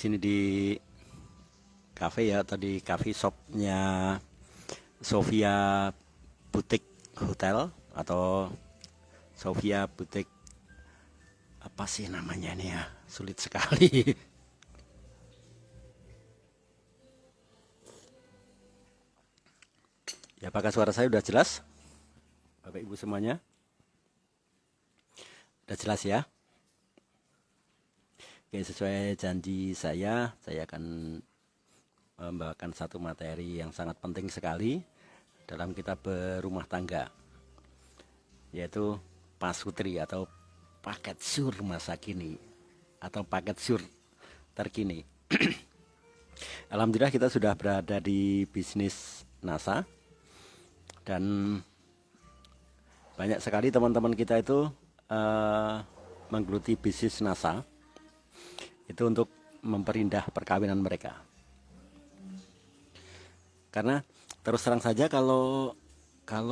sini di cafe ya, atau di coffee shopnya Sofia Boutique Hotel atau Sofia Boutique, apa sih namanya ini ya, sulit sekali. Ya, apakah suara saya udah jelas Bapak Ibu semuanya? Udah jelas ya? Oke, sesuai janji saya akan membawakan satu materi yang sangat penting sekali dalam kitab berumah tangga, yaitu pasutri atau paket sur masa kini atau paket sur terkini. Alhamdulillah kita sudah berada di bisnis NASA, dan banyak sekali teman-teman kita itu menggeluti bisnis NASA itu untuk memperindah perkawinan mereka. Karena terus terang saja, kalau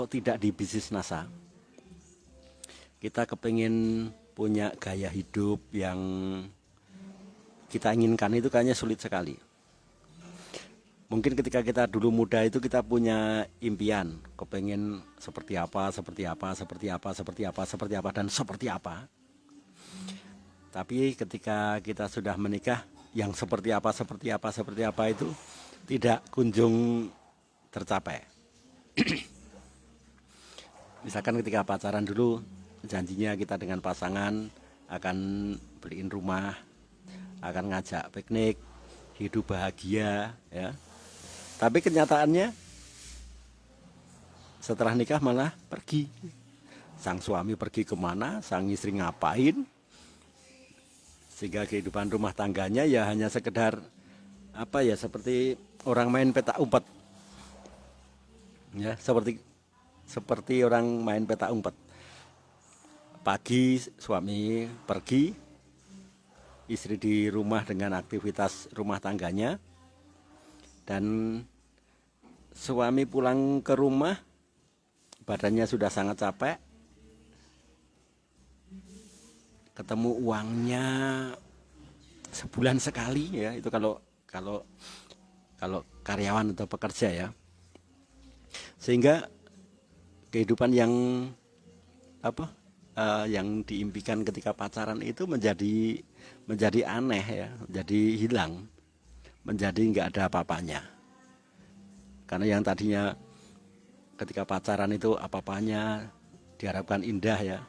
tidak di bisnis NASA, kita kepingin punya gaya hidup yang kita inginkan itu kayaknya sulit sekali. Mungkin ketika kita dulu muda itu kita punya impian, kepingin seperti apa, dan seperti apa. Tapi ketika kita sudah menikah, yang seperti apa itu tidak kunjung tercapai. Misalkan ketika pacaran dulu, janjinya kita dengan pasangan akan beliin rumah, akan ngajak piknik, hidup bahagia ya. Tapi kenyataannya setelah nikah malah pergi. Sang suami pergi kemana, sang istri ngapain, sehingga kehidupan rumah tangganya ya hanya sekedar apa ya, seperti orang main petak umpet ya, seperti orang main petak umpet. Pagi suami pergi, istri di rumah dengan aktivitas rumah tangganya, dan suami pulang ke rumah badannya sudah sangat capek, ketemu uangnya sebulan sekali ya, itu kalau karyawan atau pekerja ya. Sehingga kehidupan yang yang diimpikan ketika pacaran itu menjadi aneh ya, menjadi hilang, menjadi nggak ada apa-apanya. Karena yang tadinya ketika pacaran itu apa-apanya diharapkan indah ya,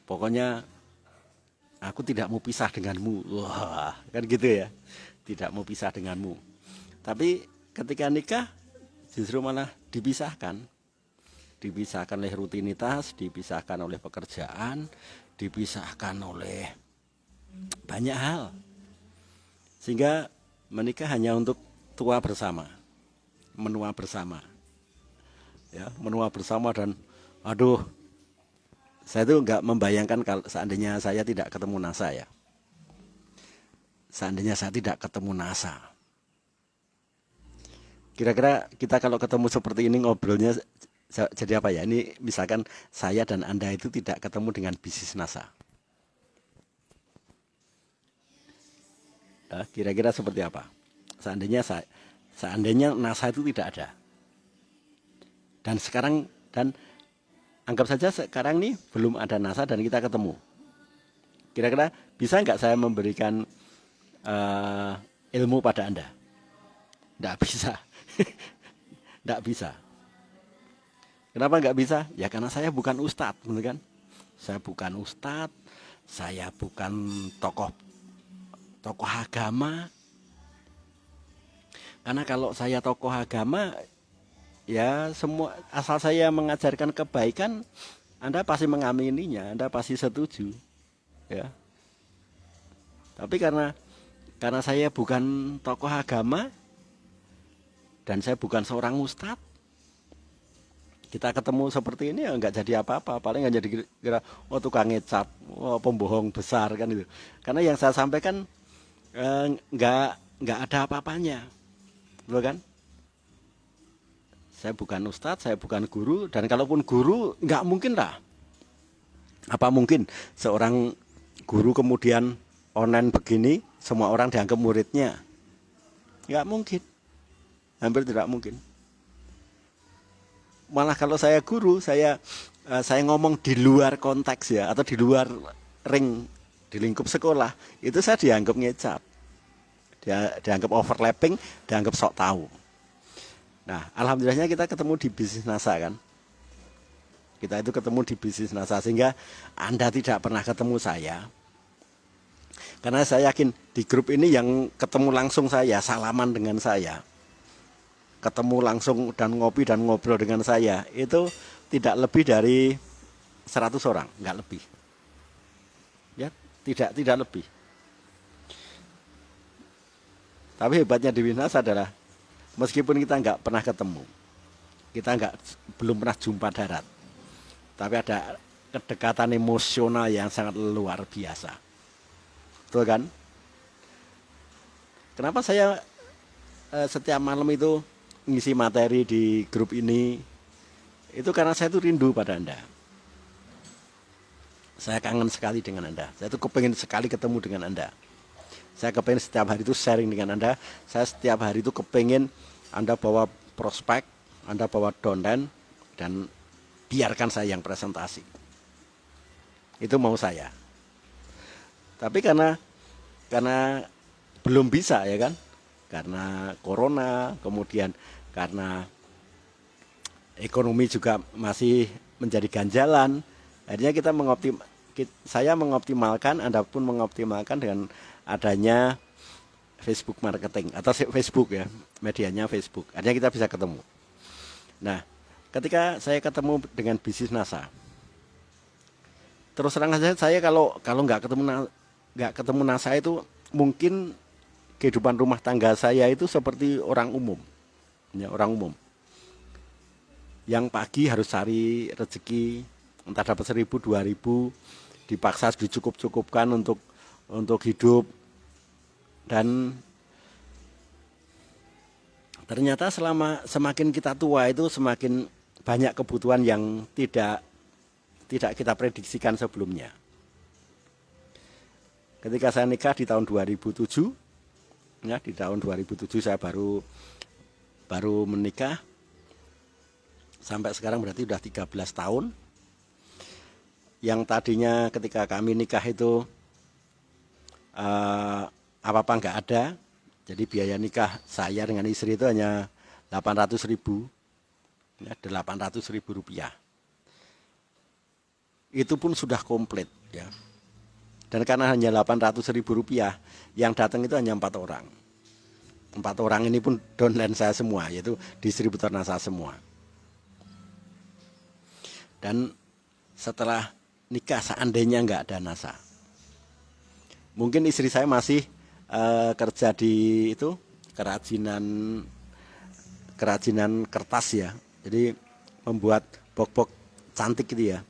pokoknya aku tidak mau pisah denganmu, wah kan gitu ya, tidak mau pisah denganmu. Tapi ketika nikah justru malah dipisahkan oleh rutinitas, dipisahkan oleh pekerjaan, dipisahkan oleh banyak hal, sehingga menikah hanya untuk tua bersama, menua bersama ya, menua bersama. Dan aduh, saya tuh nggak membayangkan kalau seandainya saya tidak ketemu NASA ya, seandainya saya tidak ketemu NASA, kira-kira kita kalau ketemu seperti ini ngobrolnya jadi apa ya? Ini misalkan saya dan Anda itu tidak ketemu dengan bisnis NASA, kira-kira seperti apa? Seandainya NASA itu tidak ada, dan anggap saja sekarang nih belum ada NASA dan kita ketemu, kira-kira bisa nggak saya memberikan ilmu pada Anda? Nggak bisa. Nggak bisa. Kenapa nggak bisa? Ya karena saya bukan ustadz, kan? Saya bukan ustadz, saya bukan tokoh agama. Karena kalau saya tokoh agama, ya semua asal saya mengajarkan kebaikan, Anda pasti mengamininya, Anda pasti setuju, ya. Tapi karena saya bukan tokoh agama dan saya bukan seorang ustadz, kita ketemu seperti ini ya nggak jadi apa-apa, paling nggak jadi kira tukang ngecap, pembohong besar kan itu. Karena yang saya sampaikan nggak ada apa-apanya, betul kan? Saya bukan ustadz, saya bukan guru, dan kalaupun guru nggak mungkin lah. Apa mungkin seorang guru kemudian online begini semua orang dianggap muridnya? Nggak mungkin, hampir tidak mungkin. Malah kalau saya guru, saya ngomong di luar konteks ya, atau di luar ring, di lingkup sekolah, itu saya dianggap ngecap, dianggap overlapping, dianggap sok tahu. Nah, alhamdulillahnya kita ketemu di bisnis NASA kan. Kita itu ketemu di bisnis NASA, sehingga Anda tidak pernah ketemu saya. Karena saya yakin di grup ini yang ketemu langsung saya, salaman dengan saya, ketemu langsung dan ngopi dan ngobrol dengan saya, itu tidak lebih dari 100 orang, nggak lebih. Ya, tidak lebih. Tapi hebatnya di Winas adalah meskipun kita nggak pernah ketemu, kita belum pernah jumpa darat, tapi ada kedekatan emosional yang sangat luar biasa. Betul kan? Kenapa saya setiap malam itu ngisi materi di grup ini? Itu karena saya itu rindu pada Anda. Saya kangen sekali dengan Anda. Saya itu kepengen sekali ketemu dengan Anda. Saya kepengen setiap hari itu sharing dengan Anda. Saya setiap hari itu kepengen Anda bawa prospek, Anda bawa downline, dan biarkan saya yang presentasi. Itu mau saya. Tapi karena belum bisa ya kan, karena corona, kemudian karena ekonomi juga masih menjadi ganjalan, akhirnya saya mengoptimalkan, Anda pun mengoptimalkan dengan adanya Facebook marketing atau Facebook ya, medianya Facebook. Akhirnya kita bisa ketemu. Nah, ketika saya ketemu dengan bisnis NASA, terus terang saja saya kalau nggak ketemu NASA itu mungkin kehidupan rumah tangga saya itu seperti orang umum, ya, orang umum yang pagi harus cari rezeki, entah dapat 1.000, 2.000, dipaksa dicukup-cukupkan untuk hidup. Dan ternyata semakin kita tua itu semakin banyak kebutuhan yang tidak kita prediksikan sebelumnya. Ketika saya nikah di tahun 2007, ya, di tahun 2007 saya baru menikah. Sampai sekarang berarti sudah 13 tahun. Yang tadinya ketika kami nikah itu apa-apa nggak ada. Jadi biaya nikah saya dengan istri itu hanya 800.000, ya, 800.000 rupiah. Itu pun sudah komplit ya. Dan karena hanya 800.000 rupiah, yang datang itu hanya 4 orang. 4 orang ini pun downline saya semua, yaitu distributor NASA semua. Dan setelah nikah seandainya nggak ada NASA, mungkin istri saya masih kerja di itu kerajinan kertas ya. Jadi membuat box-box cantik gitu ya.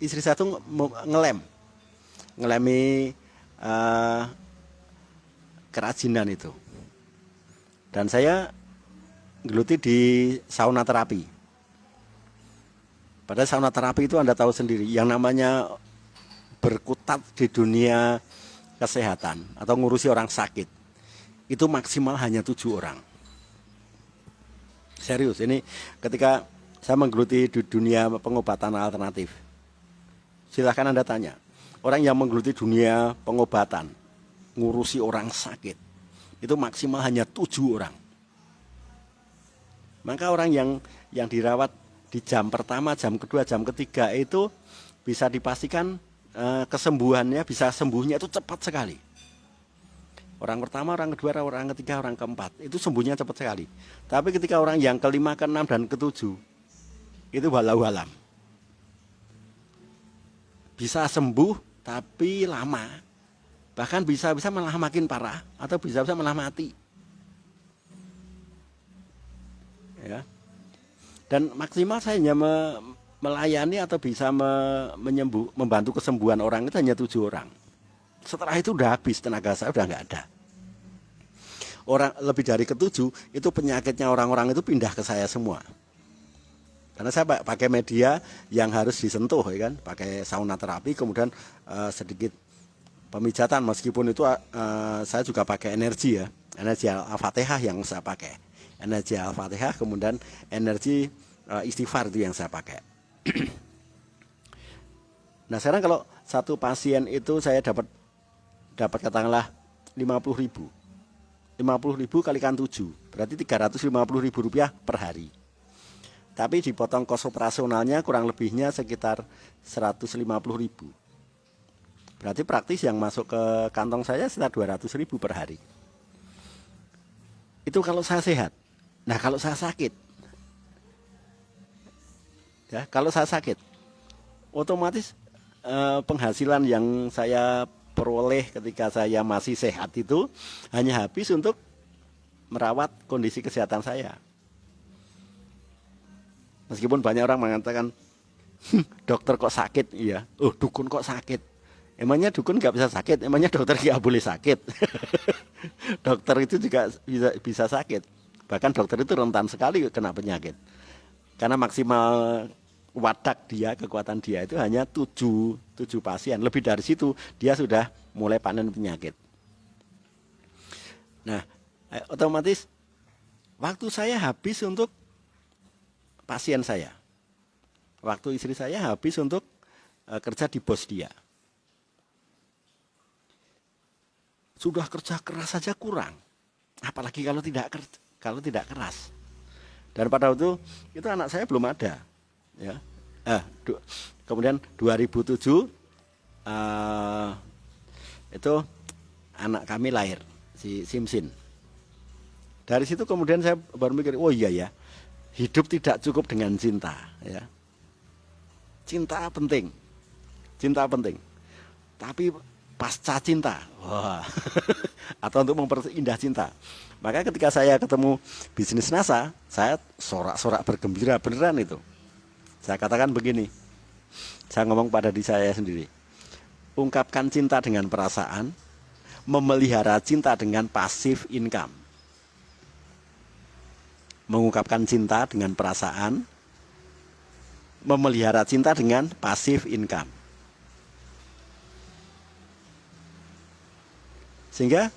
Istri saya tuh ngelemi kerajinan itu. Dan saya geluti di sauna terapi. Padahal sauna terapi itu Anda tahu sendiri, yang namanya berkutat di dunia kesehatan atau ngurusi orang sakit, itu maksimal hanya 7 orang. Serius, ini ketika saya menggeluti di dunia pengobatan alternatif, silahkan Anda tanya, orang yang menggeluti dunia pengobatan, ngurusi orang sakit, itu maksimal hanya 7 orang. Maka orang yang dirawat di jam pertama, jam kedua, jam ketiga itu bisa dipastikan kesembuhannya, bisa sembuhnya itu cepat sekali. Orang pertama, orang kedua, orang ketiga, orang keempat itu sembuhnya cepat sekali. Tapi ketika orang yang kelima, keenam, dan ketujuh itu walau alam, bisa sembuh tapi lama, bahkan bisa malah makin parah atau bisa malah mati. Ya. Dan maksimal saya hanya melayani atau bisa membantu kesembuhan orang itu hanya 7 orang. Setelah itu udah habis, tenaga saya udah nggak ada. Orang lebih dari ketujuh itu penyakitnya orang-orang itu pindah ke saya semua. Karena saya pakai media yang harus disentuh ya kan, pakai sauna terapi, kemudian sedikit pemijatan, meskipun itu saya juga pakai energi ya, energi Al-Fatihah yang saya pakai, energi Al-Fatihah, kemudian energi istighfar itu yang saya pakai. Nah sekarang kalau satu pasien itu saya dapat katakanlah 50.000, 50.000 kalikan 7 berarti 350.000 rupiah per hari. Tapi dipotong kos operasionalnya kurang lebihnya sekitar 150.000. Berarti praktis yang masuk ke kantong saya sekitar 200.000 per hari. Itu kalau saya sehat. Nah kalau saya sakit, ya kalau saya sakit, otomatis penghasilan yang saya peroleh ketika saya masih sehat itu hanya habis untuk merawat kondisi kesehatan saya. Meskipun banyak orang mengatakan dokter kok sakit, iya, dukun kok sakit. Emangnya dukun nggak bisa sakit? Emangnya dokter nggak boleh sakit? Dokter itu juga bisa sakit. Bahkan dokter itu rentan sekali kena penyakit. Karena maksimal watak dia, kekuatan dia itu hanya 7 pasien. Lebih dari situ dia sudah mulai panen penyakit. Nah, otomatis waktu saya habis untuk pasien saya. Waktu istri saya habis untuk kerja di bos dia. Sudah kerja keras saja kurang. Apalagi kalau tidak keras. Dan pada waktu itu anak saya belum ada. Ya. Kemudian 2007 itu anak kami lahir, si Simsin. Dari situ kemudian saya baru mikir, oh iya ya, hidup tidak cukup dengan cinta, ya. Cinta penting, tapi pasca cinta, wah, atau untuk memperindah cinta. Maka ketika saya ketemu bisnis NASA, saya sorak-sorak bergembira beneran itu. Saya katakan begini, saya ngomong pada diri saya sendiri, ungkapkan cinta dengan perasaan, memelihara cinta dengan passive income. Mengungkapkan cinta dengan perasaan, memelihara cinta dengan passive income. Sehingga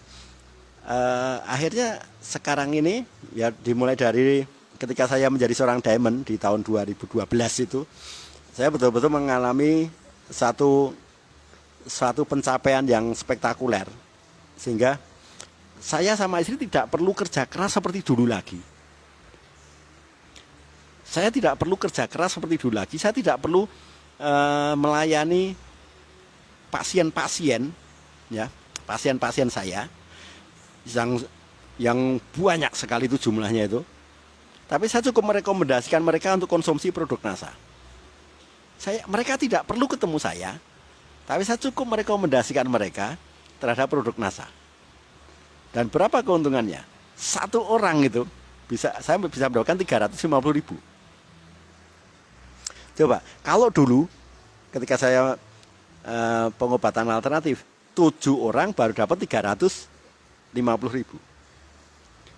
akhirnya sekarang ini ya dimulai dari ketika saya menjadi seorang diamond di tahun 2012 itu, saya betul-betul mengalami satu pencapaian yang spektakuler. Sehingga saya sama istri tidak perlu kerja keras seperti dulu lagi. Saya tidak perlu kerja keras seperti dulu lagi. Saya tidak perlu melayani pasien-pasien, ya, pasien-pasien saya yang banyak sekali itu jumlahnya itu. Tapi saya cukup merekomendasikan mereka untuk konsumsi produk NASA. Mereka tidak perlu ketemu saya, tapi saya cukup merekomendasikan mereka terhadap produk NASA. Dan berapa keuntungannya? Satu orang itu saya bisa mendapatkan 350.000. Coba, kalau dulu ketika saya pengobatan alternatif, 7 orang baru dapat 350.000.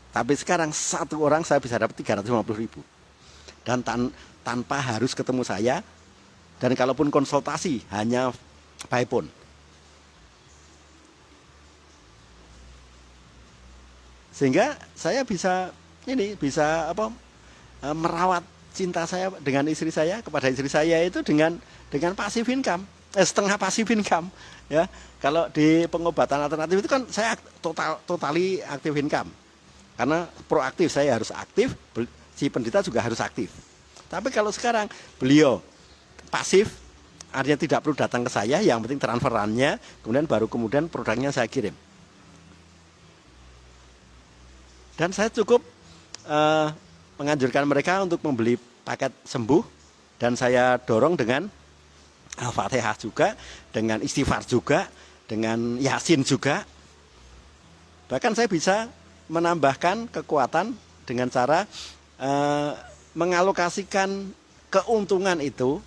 Tapi sekarang 1 orang saya bisa dapat 350.000. Dan tanpa harus ketemu saya, dan kalaupun konsultasi hanya by phone. Sehingga saya bisa merawat cinta saya dengan istri saya, kepada istri saya itu dengan passive income, setengah passive income, ya. Kalau di pengobatan alternatif itu kan saya totally active income, karena proaktif, saya harus aktif, si penderita juga harus aktif. Tapi kalau sekarang beliau pasif, artinya tidak perlu datang ke saya, yang penting transferannya, kemudian produknya saya kirim. Dan saya cukup menganjurkan mereka untuk membeli paket sembuh, dan saya dorong dengan Al-Fatihah juga, dengan istighfar juga, dengan Yasin juga. Bahkan saya bisa menambahkan kekuatan dengan cara mengalokasikan keuntungan itu,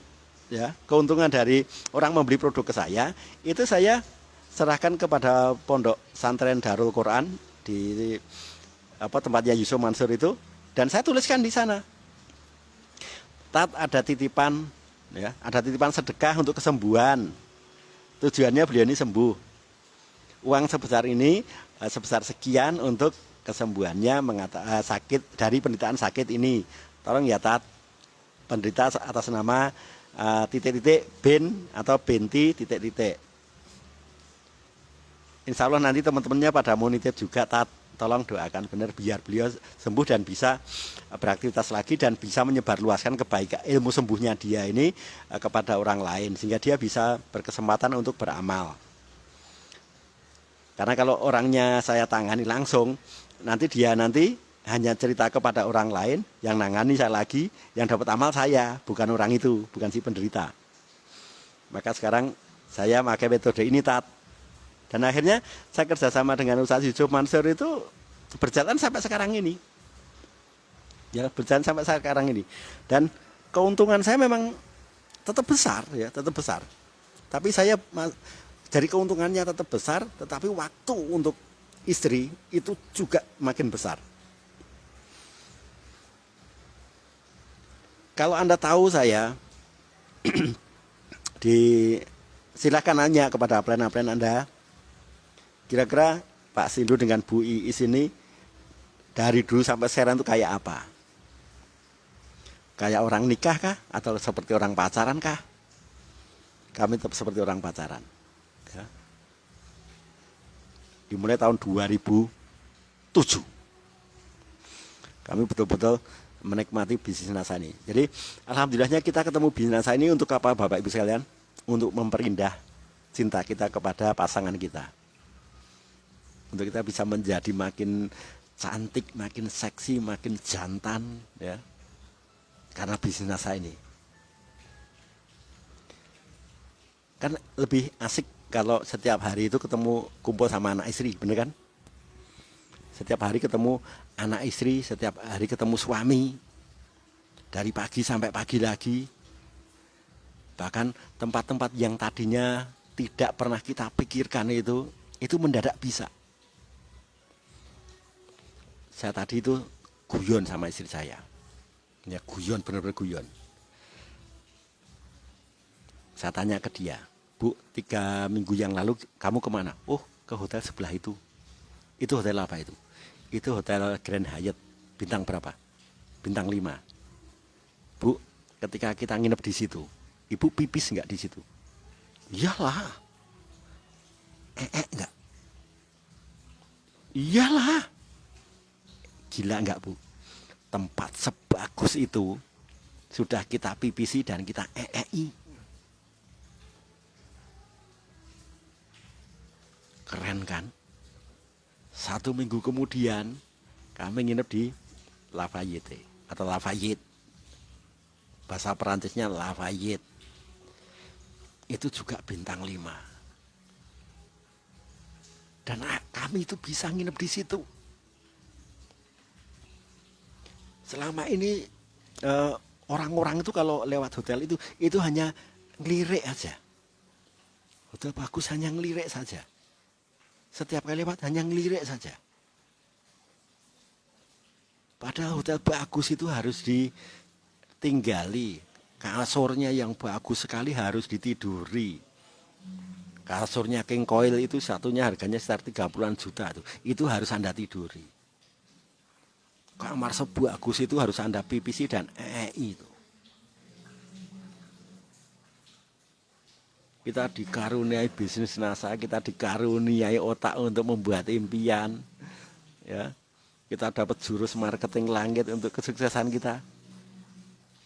ya, keuntungan dari orang membeli produk ke saya, itu saya serahkan kepada pondok santren Darul Quran di tempatnya Yusuf Mansur itu, dan saya tuliskan di sana, Tat, ada titipan, ya, ada titipan sedekah untuk kesembuhan. Tujuannya beliau ini sembuh. uang sebesar ini, sebesar sekian untuk kesembuhannya sakit dari penderitaan sakit ini. Tolong ya Tat, penderita atas nama titik-titik Ben atau Benti titik-titik. Insya Allah nanti teman-temannya pada mau nitip juga Tat. Tolong doakan benar biar beliau sembuh dan bisa beraktivitas lagi dan bisa menyebarluaskan kebaikan ilmu sembuhnya dia ini kepada orang lain sehingga dia bisa berkesempatan untuk beramal. Karena kalau orangnya saya tangani langsung, nanti dia hanya cerita kepada orang lain, yang nangani saya lagi, yang dapat amal saya, bukan orang itu, bukan si penderita. Maka sekarang saya pakai metode ini Tat. Dan akhirnya saya kerjasama dengan Ustadz Yusuf Mansur itu berjalan sampai sekarang ini. Ya, berjalan sampai sekarang ini. Dan keuntungan saya memang tetap besar ya, tetap besar. Tapi saya dari keuntungannya tetap besar, tetapi waktu untuk istri itu juga makin besar. Kalau Anda tahu saya silakan nanya kepada plan Anda. Kira-kira Pak Sindu dengan Bu Iis ini dari dulu sampai sekarang itu kayak apa? Kayak orang nikah kah? Atau seperti orang pacaran kah? Kami tetap seperti orang pacaran. Ya. Dimulai tahun 2007. Kami betul-betul menikmati bisnis nasa ini. Jadi alhamdulillahnya kita ketemu bisnis nasa ini untuk apa Bapak Ibu sekalian? Untuk memperindah cinta kita kepada pasangan kita. Untuk kita bisa menjadi makin cantik, makin seksi, makin jantan ya. Karena bisnis nasa ini. Kan lebih asik kalau setiap hari itu ketemu kumpul sama anak istri, bener kan? Setiap hari ketemu anak istri, setiap hari ketemu suami. Dari pagi sampai pagi lagi. Bahkan tempat-tempat yang tadinya tidak pernah kita pikirkan itu mendadak bisa. Saya tadi itu guyon sama istri saya. Ya guyon, benar-benar guyon. Saya tanya ke dia, Bu, 3 minggu yang lalu kamu kemana? Oh, ke hotel sebelah itu. Itu hotel apa itu? Itu hotel Grand Hyatt. Bintang berapa? Bintang 5. Bu, ketika kita nginep di situ, Ibu pipis nggak di situ? Iyalah. Enggak? Iyalah. Gila enggak Bu? Tempat sebagus itu sudah kita pipisi dan kita Keren kan? 1 minggu kemudian kami nginep di Lafayette atau Lafayette. Bahasa Perancisnya Lafayette. Itu juga bintang 5. Dan kami itu bisa nginep di situ. Selama ini orang-orang itu kalau lewat hotel itu hanya ngelirik aja. Hotel bagus hanya ngelirik saja. Setiap kali lewat hanya ngelirik saja. Padahal hotel bagus itu harus ditinggali. Kasurnya yang bagus sekali harus ditiduri. Kasurnya King Coil itu satunya harganya sekitar 30-an juta tuh. Itu harus Anda tiduri. Kamar sebagus itu harus Anda pipisi dan itu. Kita dikaruniai bisnis nasa, kita dikaruniai otak untuk membuat impian. Ya. Kita dapat jurus marketing langit untuk kesuksesan kita.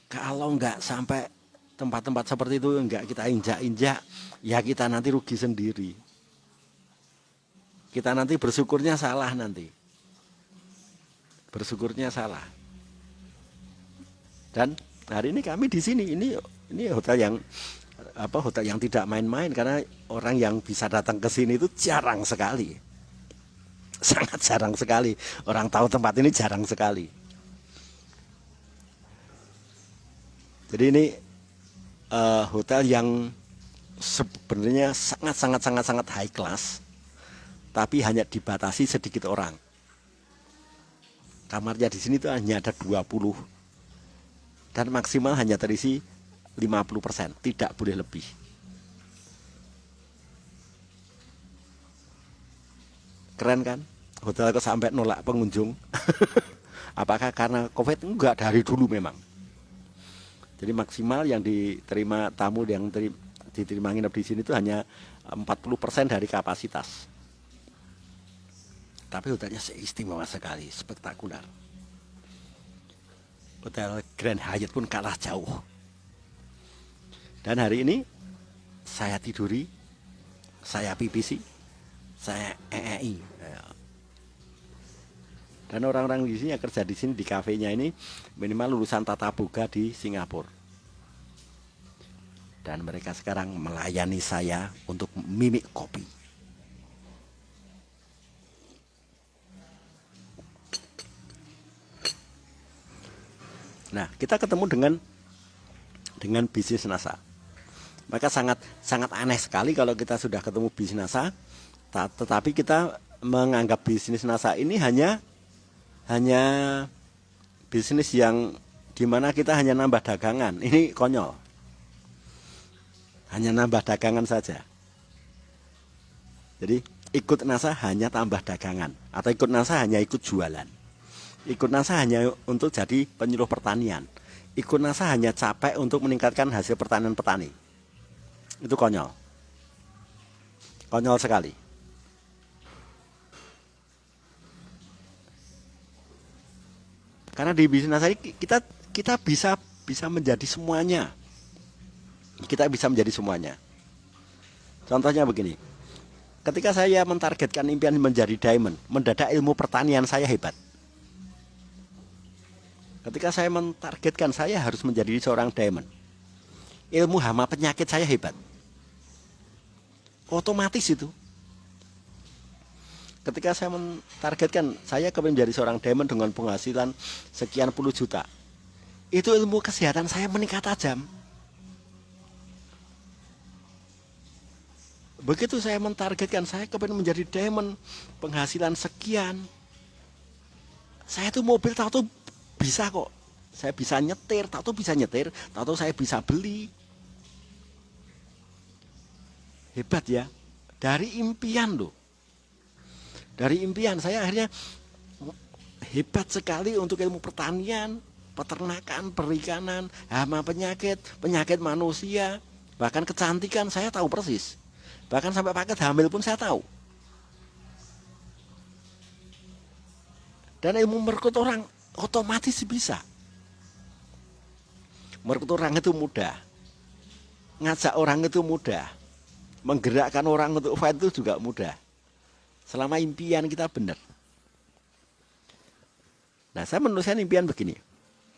Kalau enggak sampai tempat-tempat seperti itu enggak kita injak-injak, ya kita nanti rugi sendiri. Kita nanti bersyukurnya salah nanti. Bersyukurnya salah. Dan hari ini kami di sini ini hotel yang tidak main-main karena orang yang bisa datang ke sini itu jarang sekali. Sangat jarang sekali. Orang tahu tempat ini jarang sekali. Jadi ini hotel yang sebenarnya sangat high class, tapi hanya dibatasi sedikit orang. Kamarnya di sini tuh hanya ada 20 dan maksimal hanya terisi 50%, tidak boleh lebih. Keren kan? Hotel kok sampai nolak pengunjung. Apakah karena COVID? Enggak, dari dulu memang. Jadi maksimal yang diterima tamu yang diterima nginep di sini itu hanya 40% dari kapasitas. Tapi hotelnya istimewa sekali, spektakuler. Hotel Grand Hyatt pun kalah jauh. Dan hari ini saya tiduri, saya pipisi, saya EEI. Dan orang-orang di sini yang kerja di sini di kafenya ini minimal lulusan tata boga di Singapura. Dan mereka sekarang melayani saya untuk mimik kopi. Nah, kita ketemu dengan bisnis NASA. Maka sangat aneh sekali kalau kita sudah ketemu bisnis NASA, tetapi kita menganggap bisnis NASA ini hanya bisnis yang dimana kita hanya nambah dagangan. Ini konyol. Hanya nambah dagangan saja. Jadi ikut NASA hanya tambah dagangan, atau ikut NASA hanya ikut jualan. Ikut NASA hanya untuk jadi penyuluh pertanian. Ikut NASA hanya capek untuk meningkatkan hasil pertanian petani. Itu konyol. Konyol sekali. Karena di bisnis NASA ini kita bisa menjadi semuanya. Kita bisa menjadi semuanya. Contohnya begini. Ketika saya mentargetkan impian menjadi diamond, mendadak ilmu pertanian saya hebat. Ketika saya mentargetkan saya harus menjadi seorang diamond, ilmu hama penyakit saya hebat. Otomatis itu. Ketika saya mentargetkan saya kepingin menjadi seorang diamond dengan penghasilan sekian puluh juta, itu ilmu kesehatan saya meningkat tajam. Begitu saya mentargetkan saya kepingin menjadi diamond penghasilan sekian, saya tuh mobil tahu bisa kok, saya bisa nyetir, tahu bisa nyetir, tahu saya bisa beli. Hebat ya, dari impian loh. Dari impian saya akhirnya hebat sekali untuk ilmu pertanian, peternakan, perikanan, hama penyakit manusia, bahkan kecantikan saya tahu persis. Bahkan sampai paket hamil pun saya tahu. Dan ilmu merekrut orang otomatis bisa. Merekrut orang itu mudah. Ngajak orang itu mudah. Menggerakkan orang untuk fight itu juga mudah. Selama impian kita benar. Nah, saya menuliskan impian begini.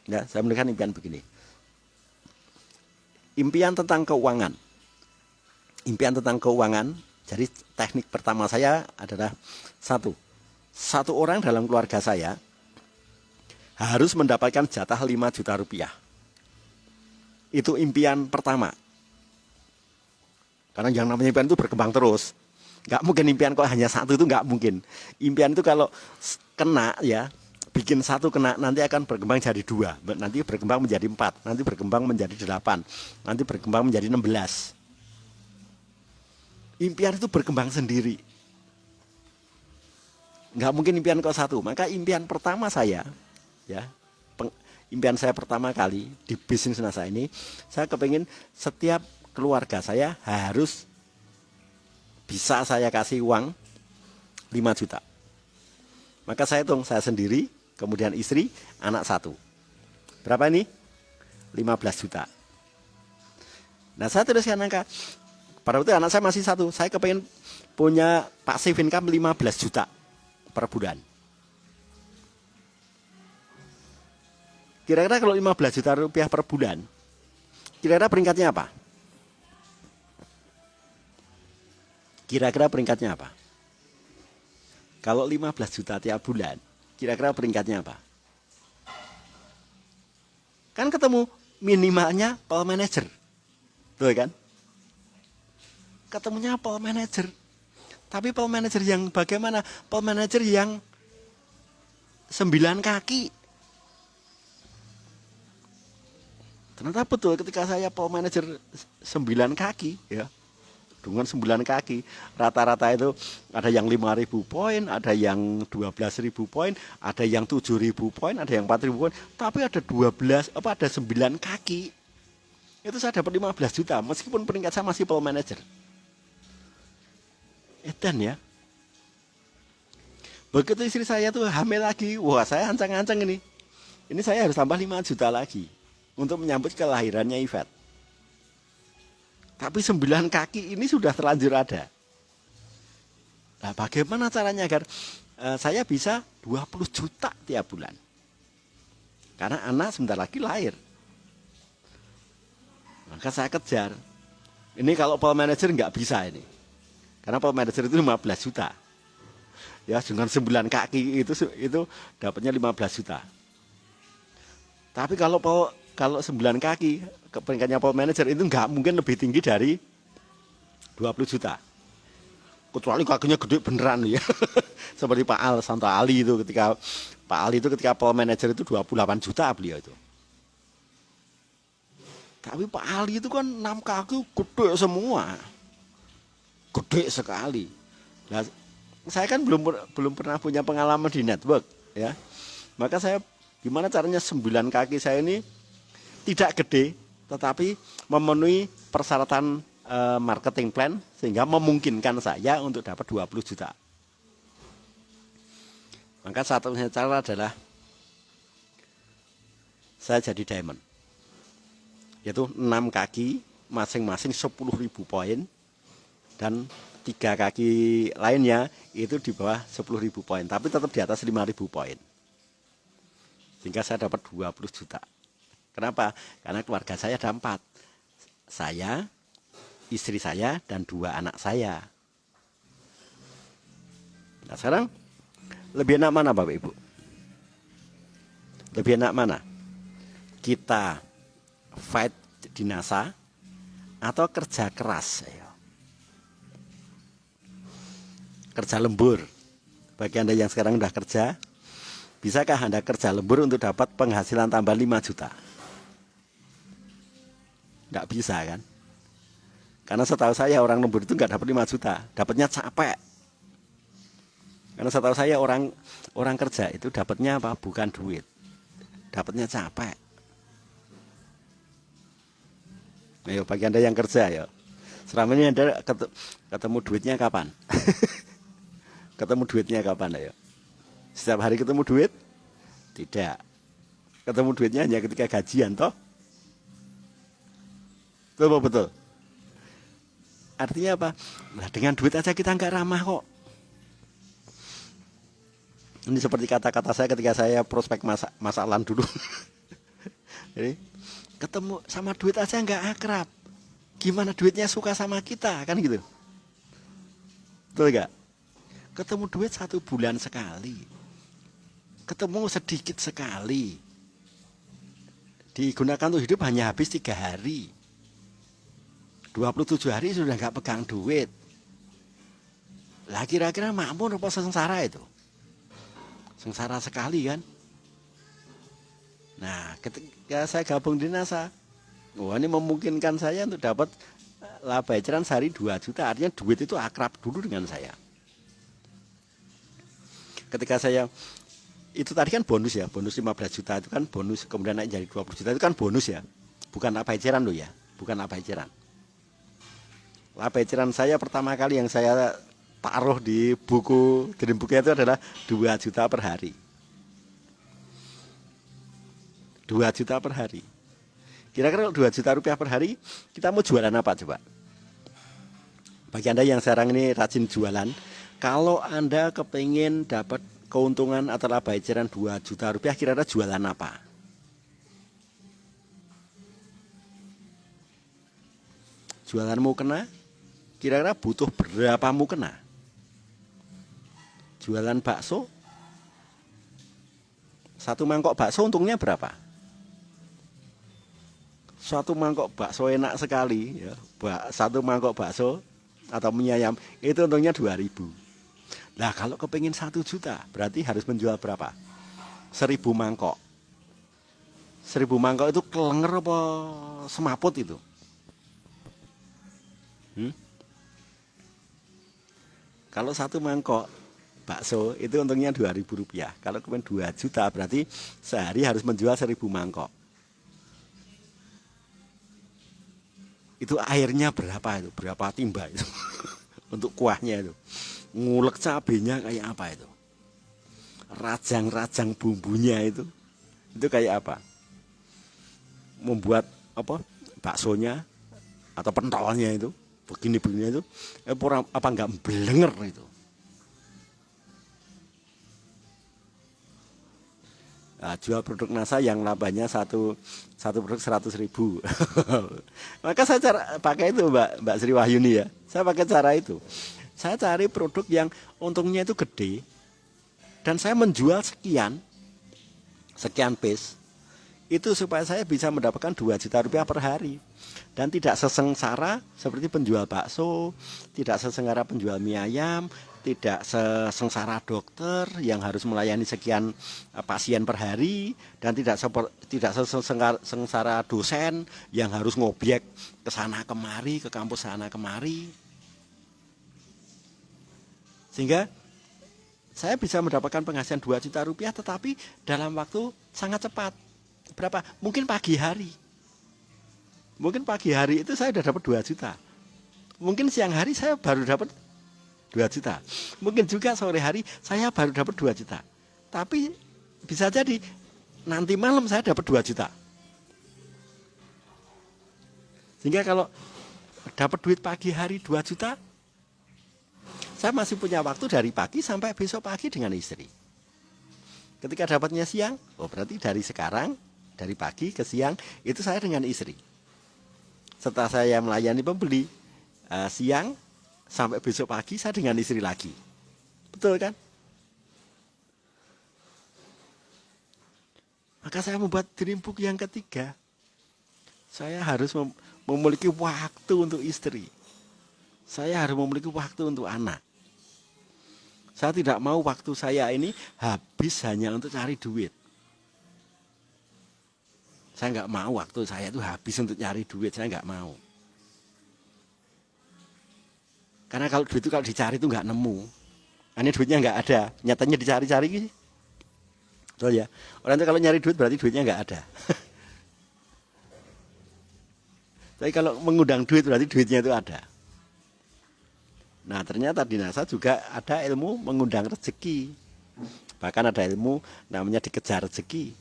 Ya, saya menuliskan impian begini. Impian tentang keuangan. Impian tentang keuangan. Jadi teknik pertama saya adalah satu orang dalam keluarga saya harus mendapatkan jatah 5 juta rupiah. Itu impian pertama. Karena yang namanya impian itu berkembang terus. Nggak mungkin impian kok hanya satu, itu nggak mungkin. Impian itu kalau kena ya, bikin satu kena, nanti akan berkembang jadi 2, nanti berkembang menjadi 4, nanti berkembang menjadi 8, nanti berkembang menjadi 16. Impian itu berkembang sendiri. Nggak mungkin impian kok satu. Maka impian pertama saya, ya, impian saya pertama kali di bisnis NASA ini, saya kepingin setiap keluarga saya harus bisa saya kasih uang 5 juta. Maka saya hitung, saya sendiri, kemudian istri, anak 1. Berapa ini? 15 juta. Nah, saya tuliskan angka. Pada waktu anak saya masih 1, saya kepengen punya passive income 15 juta per bulan. Kira-kira kalau 15 juta rupiah per bulan, kira-kira peringkatnya apa? Kira-kira peringkatnya apa? Kalau 15 juta tiap bulan, kira-kira peringkatnya apa? Kan ketemu minimalnya Pol Manager. Tuh kan? Ketemunya Pol Manager. Tapi Pol Manager yang bagaimana? Pol Manager yang 9 kaki. Ternyata betul ketika saya Pol Manager 9 kaki ya. dengan 9 kaki. Rata-rata itu ada yang 5.000 poin, ada yang 12.000 poin, ada yang 7.000 poin, ada yang 4.000 poin. Tapi ada 9 kaki. Itu saya dapat 15 juta meskipun peringkat saya masih People Manager. Edan ya. Begitu istri saya tuh hamil lagi, wah saya ancang-ancang ini. Ini saya harus tambah 5 juta lagi untuk menyambut kelahirannya Yvette. Tapi 9 kaki ini sudah terlanjur ada. Nah, bagaimana caranya agar saya bisa 20 juta tiap bulan? Karena anak sebentar lagi lahir. Maka saya kejar. Ini kalau People Manager nggak bisa ini. Karena People Manager itu 15 juta. Ya, dengan 9 kaki itu dapatnya 15 juta. Tapi kalau 9 kaki ke peringkatnya People Manager itu nggak mungkin lebih tinggi dari 20 juta. Kecuali kakinya gede beneran ya. Seperti Pak Al Santo Ali itu ketika People Manager itu 28 juta beliau itu. Tapi Pak Ali itu kan 6 kaki gede semua. Gede sekali. Nah, saya kan belum pernah punya pengalaman di network ya. Maka saya gimana caranya 9 kaki saya ini tidak gede tetapi memenuhi persyaratan marketing plan sehingga memungkinkan saya untuk dapat 20 juta. Maka satunya cara adalah saya jadi diamond. Yaitu 6 kaki masing-masing 10.000 poin dan 3 kaki lainnya itu di bawah 10.000 poin tapi tetap di atas 5.000 poin. Sehingga saya dapat 20 juta. Kenapa? Karena keluarga saya ada 4. Saya, istri saya, dan 2 anak saya. Nah sekarang, lebih enak mana Bapak Ibu? Lebih enak mana? Kita fight di NASA atau kerja keras? Kerja lembur. Bagi Anda yang sekarang udah kerja, bisakah Anda kerja lembur untuk dapat penghasilan tambah 5 juta? Nggak bisa kan? Karena setahu saya orang lembur itu nggak dapat 5 juta, dapatnya capek. Karena setahu saya orang kerja itu dapatnya apa? Bukan duit, dapatnya capek. Ayo bagi Anda yang kerja ya, selama ini Anda ketemu duitnya kapan? Ketemu duitnya kapan ayo? Setiap hari ketemu duit? Tidak. Ketemu duitnya hanya ketika gajian toh? Betul. Artinya apa? Nah, dengan duit aja kita nggak ramah kok. Ini seperti kata-kata saya ketika saya prospek masalah dulu. Jadi ketemu sama duit aja nggak akrab. Gimana duitnya suka sama kita kan gitu? Betul nggak? Ketemu duit 1 bulan sekali. Ketemu sedikit sekali. Digunakan untuk hidup hanya habis 3 hari. 27 hari sudah nggak pegang duit. Lah kira-kira makmur apa sengsara itu? Sengsara sekali kan? Nah, ketika saya gabung di NASA, wah ini memungkinkan saya untuk dapat laba eceran sehari 2 juta. Artinya duit itu akrab dulu dengan saya. Ketika saya itu tadi kan bonus ya, bonus 15 juta itu kan bonus, kemudian naik jadi 20 juta itu kan bonus ya. Bukan laba eceran loh ya, bukan laba eceran. Laba eceran saya pertama kali yang saya taruh di buku Dream Book itu adalah 2 juta per hari. 2 juta per hari. Kira-kira 2 juta rupiah per hari, kita mau jualan apa coba? Bagi Anda yang sekarang ini rajin jualan, kalau Anda kepingin dapat keuntungan atau laba eceran 2 juta rupiah, kira-kira jualan apa? Jualan mukena? Kira-kira butuh berapa mukena? Jualan bakso? 1 mangkok bakso untungnya berapa? 1 mangkok bakso enak sekali ya. 1 mangkok bakso atau mie ayam itu untungnya 2.000. Nah kalau kepingin 1 juta berarti harus menjual berapa? 1.000 mangkok. 1.000 mangkok itu kelenger apa semaput itu? Kalau satu mangkok bakso itu untungnya Rp2.000. Kalau kemudian 2 juta berarti sehari harus menjual 1.000 mangkok. Itu airnya berapa itu? Berapa timba itu? Untuk kuahnya itu. Ngulek cabenya kayak apa itu? Rajang-rajang bumbunya itu. Itu kayak apa? Membuat apa? Baksonya atau pentolnya itu begini-begini itu apa enggak belenger itu. Nah, jual produk NASA yang labanya satu produk 100.000. Maka saya pakai itu Mbak Sri Wahyuni ya. Saya pakai cara itu. Saya cari produk yang untungnya itu gede dan saya menjual sekian piece itu supaya saya bisa mendapatkan 2 juta rupiah per hari dan tidak sesengsara seperti penjual bakso, tidak sesengsara penjual mie ayam, tidak sesengsara dokter yang harus melayani sekian pasien per hari dan tidak sesengsara dosen yang harus ngobyek ke sana kemari, ke kampus sana kemari. Sehingga saya bisa mendapatkan penghasilan 2 juta rupiah tetapi dalam waktu sangat cepat. Berapa? Mungkin pagi hari. Mungkin pagi hari itu saya sudah dapat 2 juta. Mungkin siang hari saya baru dapat 2 juta. Mungkin juga sore hari saya baru dapat 2 juta. Tapi bisa jadi nanti malam saya dapat 2 juta. Sehingga kalau dapat duit pagi hari 2 juta, saya masih punya waktu dari pagi sampai besok pagi dengan istri. Ketika dapatnya siang, berarti dari sekarang, dari pagi ke siang, itu saya dengan istri. Setelah saya melayani pembeli, siang sampai besok pagi saya dengan istri lagi. Betul kan? Maka saya membuat dream book yang ketiga. Saya harus memiliki waktu untuk istri. Saya harus memiliki waktu untuk anak. Saya tidak mau waktu saya ini habis hanya untuk cari duit. Saya nggak mau waktu saya itu habis untuk cari duit, saya nggak mau. Karena kalau duit itu kalau dicari itu nggak nemu. Ini duitnya nggak ada, nyatanya dicari-cari gitu. Betul ya. Orang itu kalau nyari duit berarti duitnya nggak ada. Tapi kalau mengundang duit berarti duitnya itu ada. Nah ternyata di NASA juga ada ilmu mengundang rezeki. Bahkan ada ilmu namanya dikejar rezeki.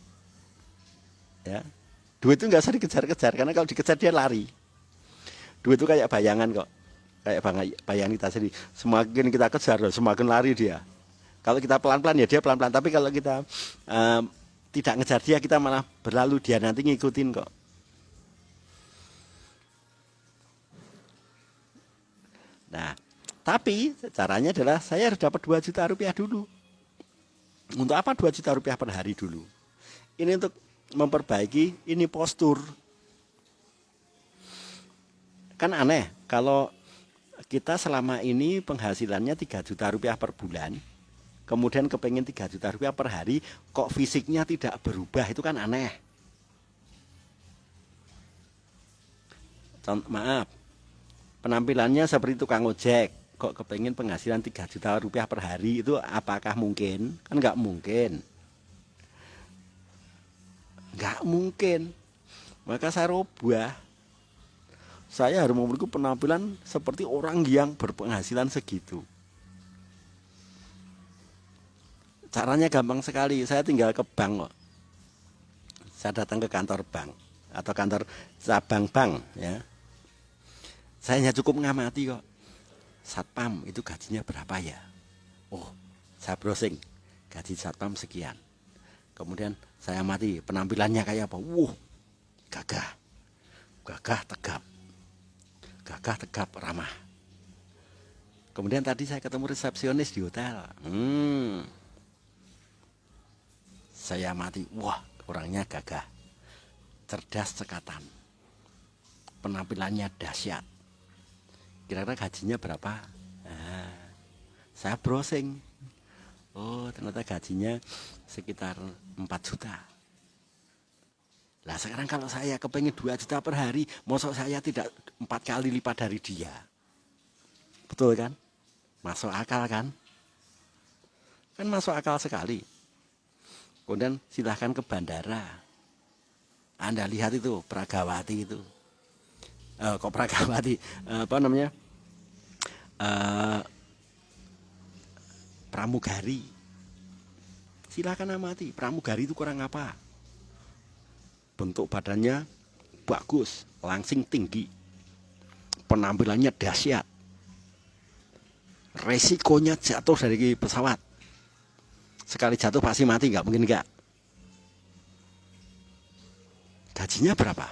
Ya, duit itu nggak usah dikejar-kejar karena kalau dikejar dia lari. Duit itu kayak bayangan kok, kayak bayangan kita sendiri. Semakin kita kejar, semakin lari dia. Kalau kita pelan-pelan ya dia pelan-pelan. Tapi kalau kita tidak ngejar dia, kita malah berlalu, dia nanti ngikutin kok. Nah, tapi caranya adalah saya harus dapat 2 juta rupiah dulu. Untuk apa 2 juta rupiah per hari dulu? Ini untuk memperbaiki ini postur. Kan aneh kalau kita selama ini penghasilannya 3 juta rupiah per bulan, kemudian kepengen 3 juta rupiah per hari, kok fisiknya tidak berubah, itu kan aneh. Maaf, penampilannya seperti tukang ojek, kok kepengen penghasilan 3 juta rupiah per hari, itu apakah mungkin? Kan nggak mungkin. Nggak mungkin. Maka saya rubah. Saya harus memiliki penampilan seperti orang yang berpenghasilan segitu. Caranya gampang sekali. Saya tinggal ke bank kok. Saya datang ke kantor bank atau kantor cabang bank ya. Saya hanya cukup mengamati kok. Satpam itu gajinya berapa ya? Oh, saya browsing. Gaji satpam sekian. Kemudian saya amati penampilannya kayak apa. Gagah. Gagah tegap. Gagah tegap ramah. Kemudian tadi saya ketemu resepsionis di hotel. Saya amati, wah, orangnya gagah. Cerdas cekatan. Penampilannya dahsyat. Kira-kira gajinya berapa? Nah, saya browsing. Oh, ternyata gajinya sekitar 4 juta. Lah sekarang kalau saya kepengen 2 juta per hari, mosok saya tidak 4 kali lipat dari dia. Betul kan? Masuk akal kan? Kan masuk akal sekali. Kemudian silahkan ke bandara. Anda lihat itu Pragawati itu. Kok Pragawati? Apa namanya? Eh, pramugari. Silahkan amati. Pramugari itu kurang apa? Bentuk badannya bagus, langsing tinggi. Penampilannya dahsyat. Resikonya jatuh dari pesawat. Sekali jatuh pasti mati, nggak mungkin nggak. Gajinya berapa?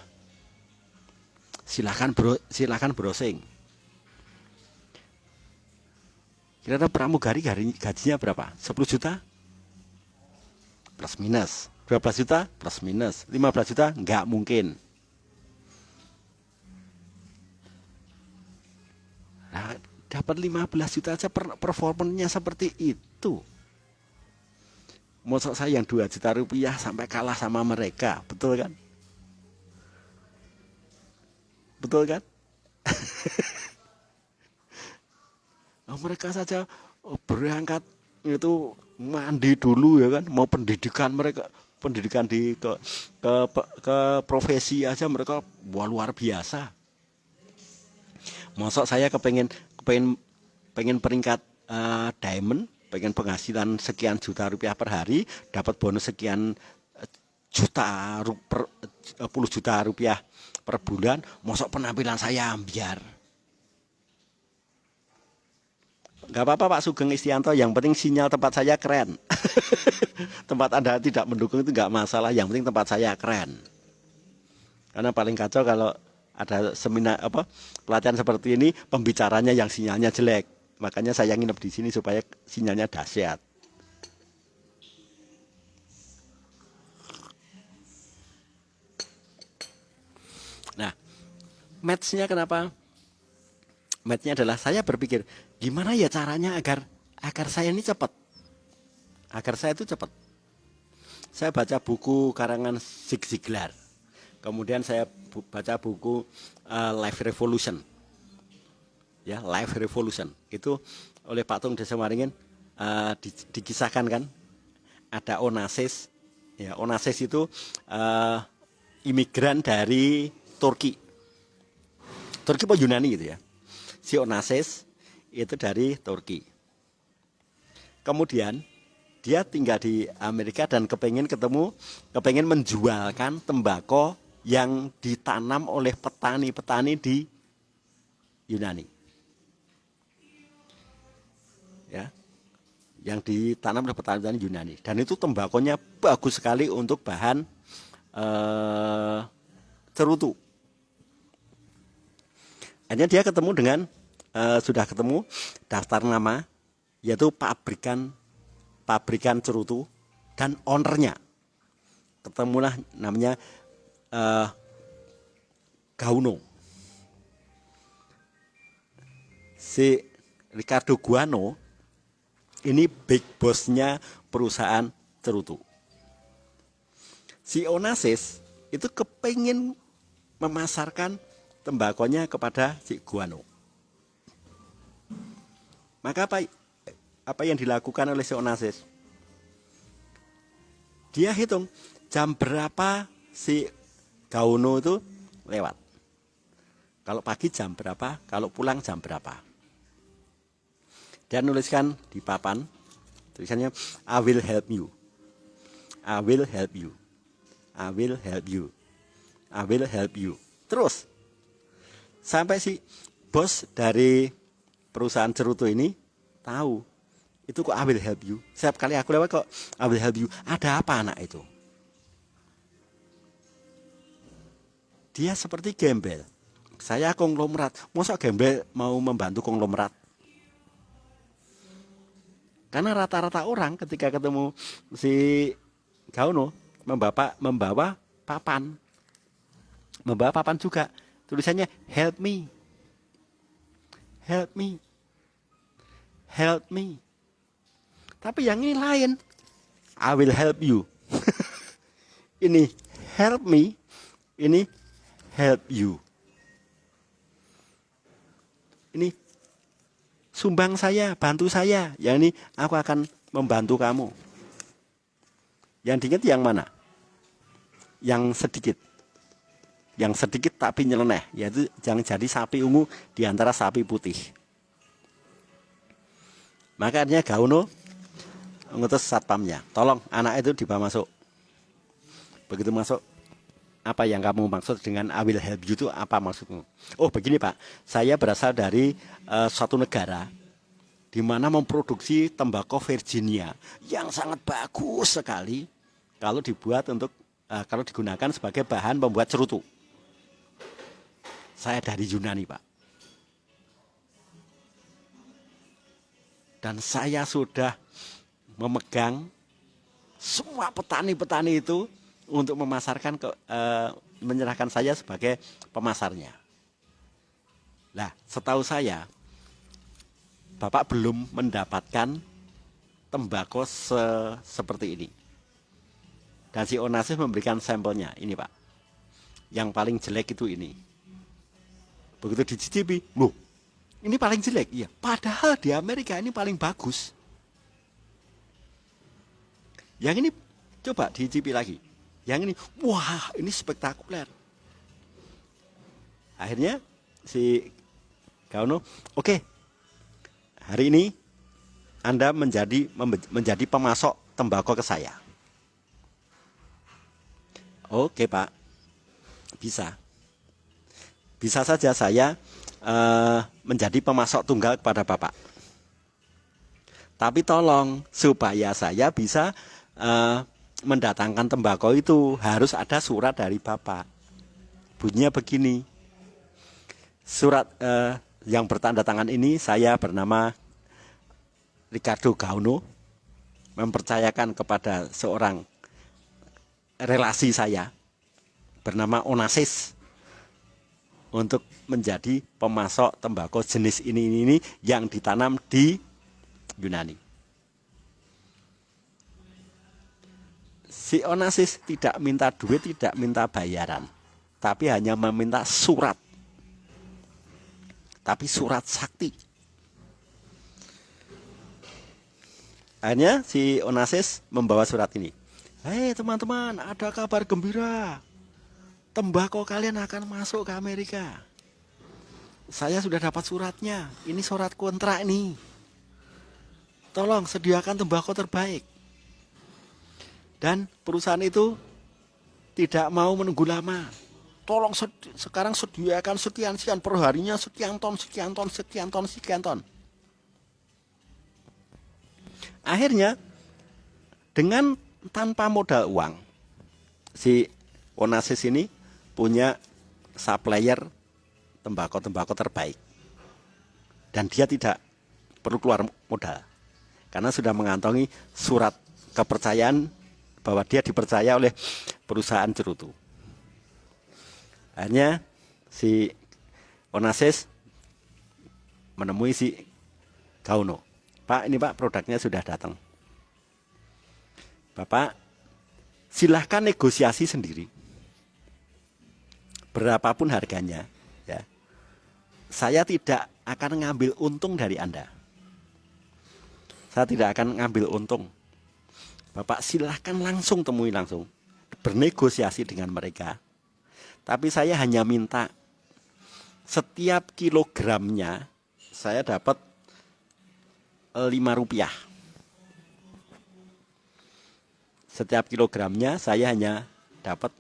Silahkan browsing. Kira-kira pramugari gajinya berapa? 10 juta? Plus minus. 12 juta? Plus minus. 15 juta? Nggak mungkin. Nah, dapat 15 juta aja performanya seperti itu. Maksud saya yang 2 juta rupiah sampai kalah sama mereka. Betul kan? Betul kan? Mereka saja berangkat itu mandi dulu ya kan, mau pendidikan mereka, pendidikan ke profesi aja mereka luar biasa. Masa saya pengen peringkat diamond, pengen penghasilan sekian juta rupiah per hari, dapat bonus sekian puluh juta rupiah per bulan, masa penampilan saya ambiar. Gak apa-apa Pak Sugeng Istianto, yang penting sinyal tempat saya keren. Tempat Anda tidak mendukung itu gak masalah, yang penting tempat saya keren. Karena paling kacau kalau ada seminar pelatihan seperti ini, pembicaranya yang sinyalnya jelek. Makanya saya nginep di sini supaya sinyalnya dahsyat. Nah, match-nya kenapa? Match-nya adalah saya berpikir gimana ya caranya agar saya ini cepat. Agar saya itu cepat. Saya baca buku karangan Zig Ziglar. Kemudian saya baca buku Life Revolution. Ya, Life Revolution. Itu oleh Pak Tung Desa Waringin dikisahkan kan. Ada Onassis. Ya, Onassis itu imigran dari Turki. Turki apa Yunani gitu ya. Si Onassis itu dari Turki. Kemudian dia tinggal di Amerika dan kepengen menjualkan tembakau yang ditanam oleh petani-petani di Yunani. Ya. Yang ditanam oleh petani-petani Yunani. Dan itu tembakonya bagus sekali untuk bahan cerutu. Akhirnya dia ketemu dengan sudah ketemu daftar nama, yaitu pabrikan cerutu dan ownernya. Ketemulah namanya Gauno. Si Ricardo Guano ini big bossnya perusahaan cerutu. Si Onassis itu kepengen memasarkan tembakonya kepada si Guano. Maka apa yang dilakukan oleh si Onassis? Dia hitung jam berapa si Gauno itu lewat. Kalau pagi jam berapa, kalau pulang jam berapa. Dia nuliskan di papan, tulisannya I will help you. I will help you. I will help you. I will help you. Terus sampai si bos dari perusahaan cerutu ini tahu itu kok I will help you. Setiap kali aku lewat kok I will help you. Ada apa anak itu? Dia seperti gembel. Saya konglomerat. Masa gembel mau membantu konglomerat? Karena rata-rata orang ketika ketemu si Gauno membawa papan. Membawa papan juga. Tulisannya help me. Help me. Help me. Tapi yang ini lain. I will help you. Ini help me. Ini help you. Ini sumbang saya, bantu saya. Yang ini aku akan membantu kamu. Yang diingat yang mana? Yang sedikit. Yang sedikit tapi nyeleneh, yaitu yang jadi sapi ungu di antara sapi putih. Makanya Gaono ngutus satpamnya, tolong anak itu dibawa masuk. Begitu masuk, apa yang kamu maksud dengan I will help you itu apa maksudmu? Oh begini Pak, saya berasal dari suatu negara di mana memproduksi tembakau Virginia yang sangat bagus sekali kalau dibuat untuk kalau digunakan sebagai bahan pembuat cerutu. Saya dari Yunani Pak. Dan saya sudah memegang semua petani-petani itu untuk memasarkan menyerahkan saya sebagai pemasarnya. Nah, setahu saya Bapak belum mendapatkan tembakau seperti ini. Dan si Onassis memberikan sampelnya, ini Pak. Yang paling jelek itu ini. Begitu dicicipi, loh, ini paling jelek. Iya, padahal di Amerika ini paling bagus. Yang ini coba dicicipi lagi. Yang ini, wah, ini spektakuler. Akhirnya si Gaono, oke, hari ini Anda menjadi pemasok tembakau ke saya. Oke Pak, bisa. Bisa saja saya menjadi pemasok tunggal kepada Bapak. Tapi tolong supaya saya bisa mendatangkan tembakau itu harus ada surat dari Bapak. Bunyinya begini. Surat yang bertanda tangan ini saya bernama Ricardo Gaono, mempercayakan kepada seorang relasi saya bernama Onassis untuk menjadi pemasok tembakau jenis ini yang ditanam di Yunani. Si Onassis tidak minta duit, tidak minta bayaran, tapi hanya meminta surat. Tapi surat sakti. Akhirnya si Onassis membawa surat ini. Hei teman-teman, ada kabar gembira. Tembakau kalian akan masuk ke Amerika. Saya sudah dapat suratnya. Ini surat kontrak nih. Tolong sediakan tembakau terbaik. Dan perusahaan itu tidak mau menunggu lama. Tolong sekarang sediakan sekian perharinya, sekian ton. Akhirnya dengan tanpa modal uang, si Onassis ini punya supplier tembakau terbaik. Dan dia tidak perlu keluar modal. Karena sudah mengantongi surat kepercayaan bahwa dia dipercaya oleh perusahaan cerutu. Akhirnya si Onassis menemui si Gaono. Pak, ini Pak produknya sudah datang. Bapak, silahkan negosiasi sendiri. Berapapun harganya, ya. Saya tidak akan ngambil untung dari Anda. Saya tidak akan ngambil untung. Bapak silahkan langsung temui langsung. Bernegosiasi dengan mereka. Tapi saya hanya minta setiap kilogramnya saya dapat 5 rupiah. Setiap kilogramnya saya hanya dapat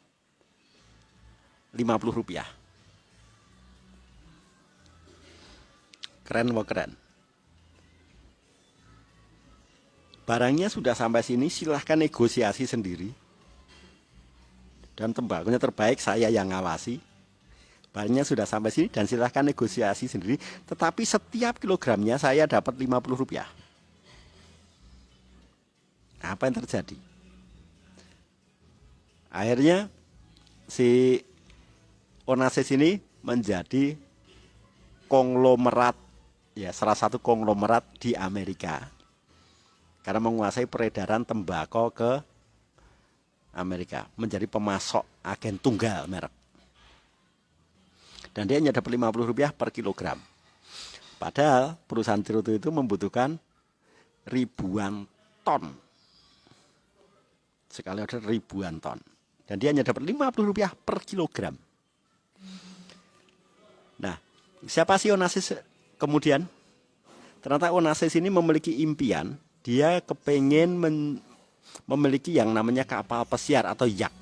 50 rupiah. Keren wah keren. Barangnya sudah sampai sini, silahkan negosiasi sendiri. Dan tembakunya terbaik, saya yang ngawasi. Barangnya sudah sampai sini dan silahkan negosiasi sendiri. Tetapi setiap kilogramnya saya dapat 50 rupiah. Apa yang terjadi? Akhirnya si Onassis ini menjadi konglomerat, ya salah satu konglomerat di Amerika. Karena menguasai peredaran tembakau ke Amerika, menjadi pemasok agen tunggal merek. Dan dia hanya dapat 50 rupiah per kilogram. Padahal perusahaan cerutu itu membutuhkan ribuan ton. Sekali order ribuan ton. Dan dia hanya dapat Rp50 per kilogram. Nah, siapa sih Onassis kemudian? Ternyata Onassis ini memiliki impian, dia kepengen memiliki yang namanya kapal pesiar atau yacht.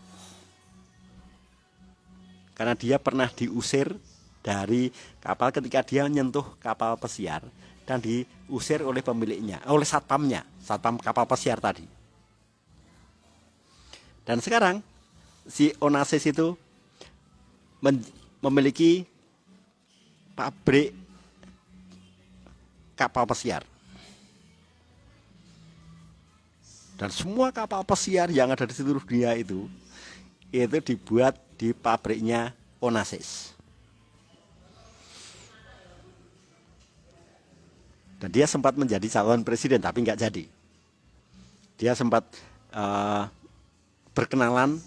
Karena dia pernah diusir dari kapal ketika dia menyentuh kapal pesiar dan diusir oleh pemiliknya, oleh satpamnya, satpam kapal pesiar tadi. Dan sekarang si Onassis itu memiliki pabrik kapal pesiar. Dan semua kapal pesiar yang ada di seluruh dunia itu dibuat di pabriknya Onassis. Dan dia sempat menjadi calon presiden tapi nggak jadi. Dia sempat berkenalan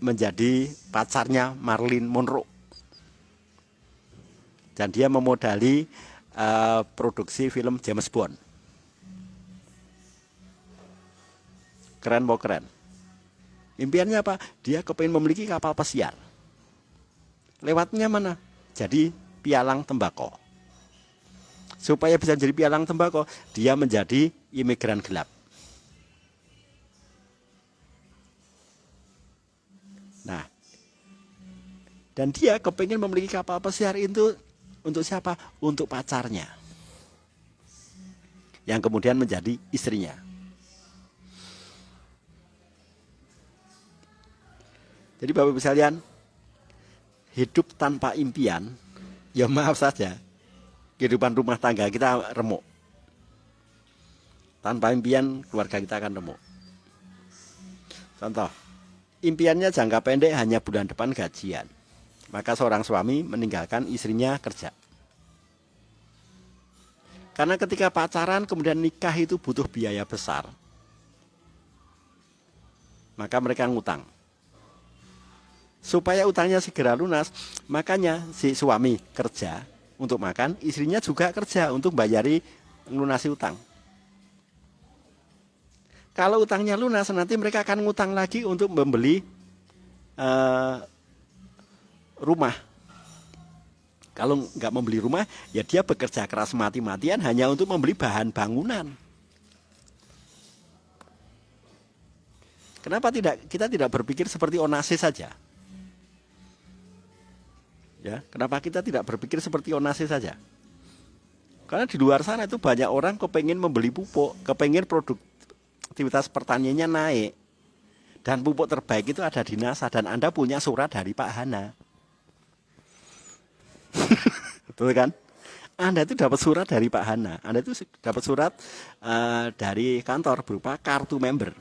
menjadi pacarnya Marilyn Monroe. Dan dia memodali produksi film James Bond. Keren mau keren. Impiannya apa? Dia kepingin memiliki kapal pesiar. Lewatnya mana? Jadi pialang tembakau. Supaya bisa jadi pialang tembakau, dia menjadi imigran gelap. Nah, dan dia kepingin memiliki kapal pesiar itu untuk siapa? Untuk pacarnya, yang kemudian menjadi istrinya. Jadi Bapak Ibu sekalian, hidup tanpa impian, ya maaf saja, kehidupan rumah tangga kita remuk. Tanpa impian, keluarga kita akan remuk. Contoh, impiannya jangka pendek hanya bulan depan gajian. Maka seorang suami meninggalkan istrinya kerja. Karena ketika pacaran kemudian nikah itu butuh biaya besar. Maka mereka ngutang. Supaya utangnya segera lunas, makanya si suami kerja untuk makan, istrinya juga kerja untuk bayari lunasi utang. Kalau utangnya lunas, nanti mereka akan ngutang lagi untuk membeli rumah. Kalau nggak membeli rumah, ya dia bekerja keras mati-matian hanya untuk membeli bahan bangunan. Kenapa kita tidak berpikir seperti Onassis saja? Ya, kenapa kita tidak berpikir seperti Onassis saja? Karena di luar sana itu banyak orang kepengen membeli pupuk, kepengen produktivitas pertaniannya naik. Dan pupuk terbaik itu ada di NASA dan Anda punya surat dari Pak Hana. Betul kan? Anda itu dapat surat dari Pak Hana. Anda itu dapat surat dari kantor berupa kartu member.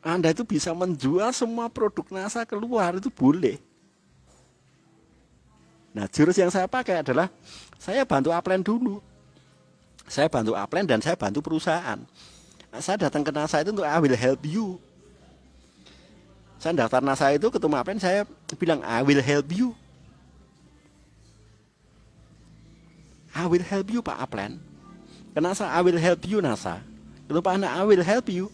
Anda itu bisa menjual semua produk NASA keluar, itu boleh. Nah, jurus yang saya pakai adalah saya bantu upline dulu. Saya bantu upline dan saya bantu perusahaan. Saya datang ke NASA itu untuk I will help you. Saya daftar NASA itu ketemu upline, saya bilang I will help you. I will help you Pak upline. Ke NASA I will help you NASA. Ketemu Pak Hana I will help you.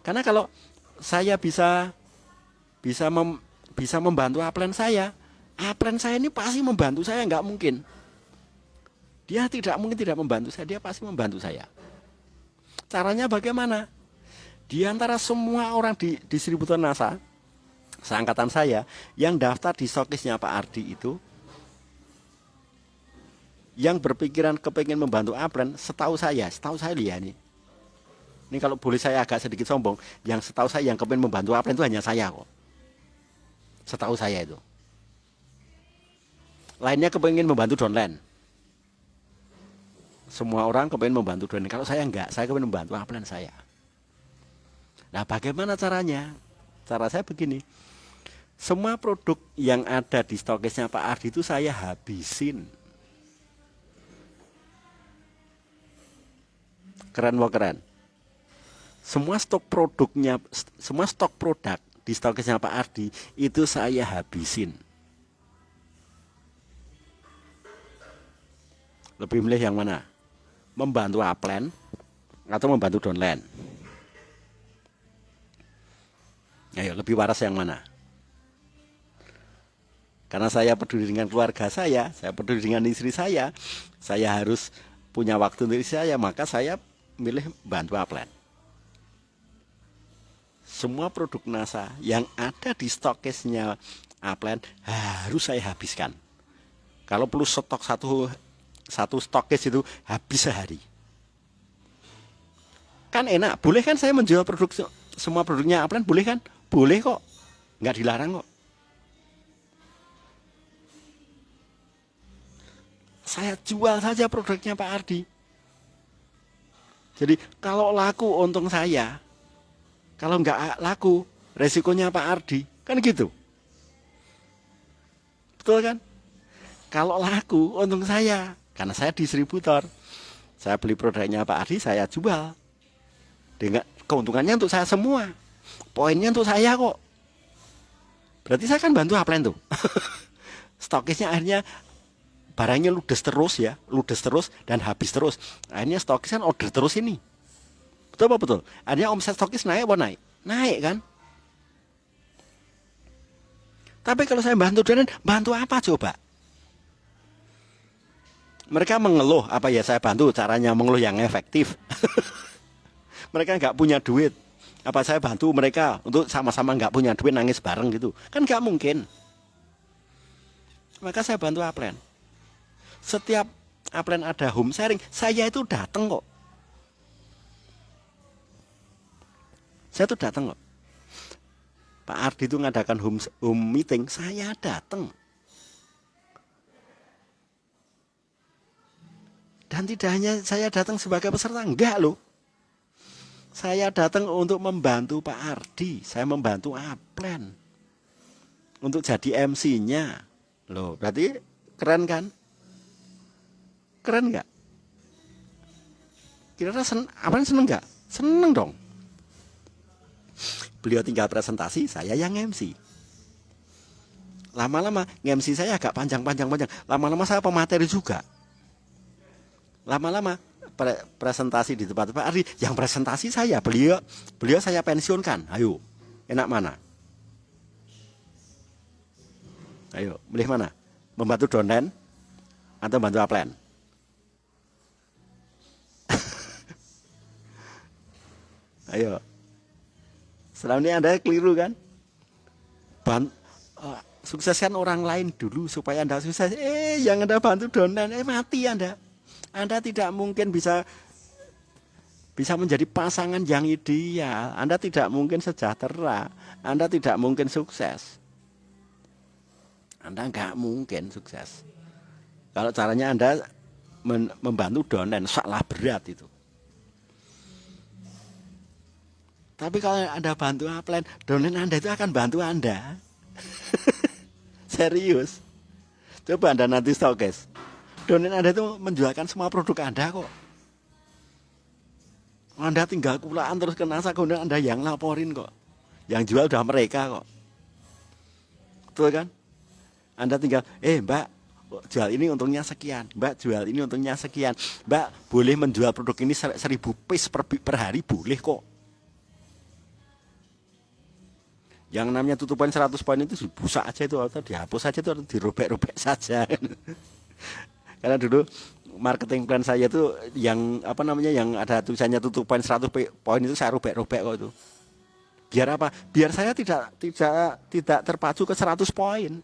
Karena kalau saya bisa membantu upline saya ini pasti membantu saya, nggak mungkin. Dia tidak mungkin tidak membantu saya, dia pasti membantu saya. Caranya bagaimana? Di antara semua orang di distributor NASA, seangkatan saya, yang daftar di stokisnya Pak Ardi itu, yang berpikiran kepengen membantu upline, setahu saya lihat nih. Ini kalau boleh saya agak sedikit sombong, yang setahu saya yang kepengen membantu upline itu hanya saya kok. Setahu saya itu. Lainnya kepengen membantu downline. Semua orang kepengen membantu downline. Kalau saya enggak, saya kepengen membantu upline saya. Nah, bagaimana caranya? Cara saya begini. Semua produk yang ada di stokisnya Pak Ardi itu saya habisin. Keren mau keren. Semua stok produk di stokisnya Pak Ardi itu saya habisin. Lebih milih yang mana? Membantu upline atau membantu downline? Ayo, lebih waras yang mana? Karena saya peduli dengan keluarga saya peduli dengan istri saya harus punya waktu untuk istri saya, maka saya milih bantu upline. Semua produk NASA yang ada di stokisnya upline harus saya habiskan. Kalau perlu stok satu stokis itu habis sehari. Kan enak, boleh kan saya menjual semua produknya upline, boleh kan? Boleh kok, nggak dilarang kok. Saya jual saja produknya Pak Ardi. Jadi kalau laku untung saya, kalau nggak laku resikonya Pak Ardi, kan gitu. Betul kan? Kalau laku untung saya, karena saya distributor. Saya beli produknya Pak Ardi, saya jual. Dengan keuntungannya untuk saya semua. Poinnya untuk saya kok. Berarti saya kan bantu upline tuh. Stokisnya akhirnya barangnya ludes terus dan habis terus. Akhirnya stokis kan order terus ini. Betul apa betul? Akhirnya omset stokis naik apa naik? Naik kan? Tapi kalau saya bantu downline, bantu apa coba? Mereka mengeluh, apa ya saya bantu caranya mengeluh yang efektif. Mereka nggak punya duit, apa saya bantu mereka untuk sama-sama nggak punya duit nangis bareng gitu? Kan nggak mungkin. Maka saya bantu upline. Setiap upline ada home sharing, saya itu datang kok. Saya tuh datang kok. Pak Ardi itu ngadakan home meeting, saya datang. Dan tidak hanya saya datang sebagai peserta, enggak loh. Saya datang untuk membantu Pak Ardi, saya membantu upline untuk jadi MC-nya. Loh, berarti keren kan? Keren nggak? Kira-kira upline seneng nggak? Seneng dong. Beliau tinggal presentasi, saya yang MC. Lama-lama MC saya agak panjang. Lama-lama saya pemateri juga. Lama-lama presentasi di tempat Pak Ardi, yang presentasi saya, beliau saya pensiunkan. Ayo, enak mana? Ayo, milih mana? Membantu downline atau bantu upline? Ayo. Selama ini Anda keliru kan? Sukseskan orang lain dulu supaya Anda sukses. Yang Anda bantu downline, mati Anda. Anda tidak mungkin bisa menjadi pasangan yang ideal. Anda tidak mungkin sejahtera. Anda tidak mungkin sukses. Anda nggak mungkin sukses. Kalau caranya Anda membantu downline, salah berat itu. Tapi kalau Anda bantu upline, downline Anda itu akan bantu Anda. Serius. Coba Anda nanti stokis. Downline Anda itu menjualkan semua produk Anda kok. Anda tinggal kulaan terus ke NASA, kemudian Anda yang laporin kok. Yang jual udah mereka kok. Betul kan? Anda tinggal, Mbak, jual ini untungnya sekian. Mbak, jual ini untungnya sekian. Mbak, boleh menjual produk ini 1000 piece per hari, boleh kok. Yang namanya tutupan 100 poin itu dibusak aja itu, atau dihapus saja itu, atau dirobek-robek saja. Karena dulu marketing plan saya itu yang yang ada tulisannya tutupan 100 poin itu saya robek-robek kok itu. Biar apa? Biar saya tidak terpacu ke 100 poin.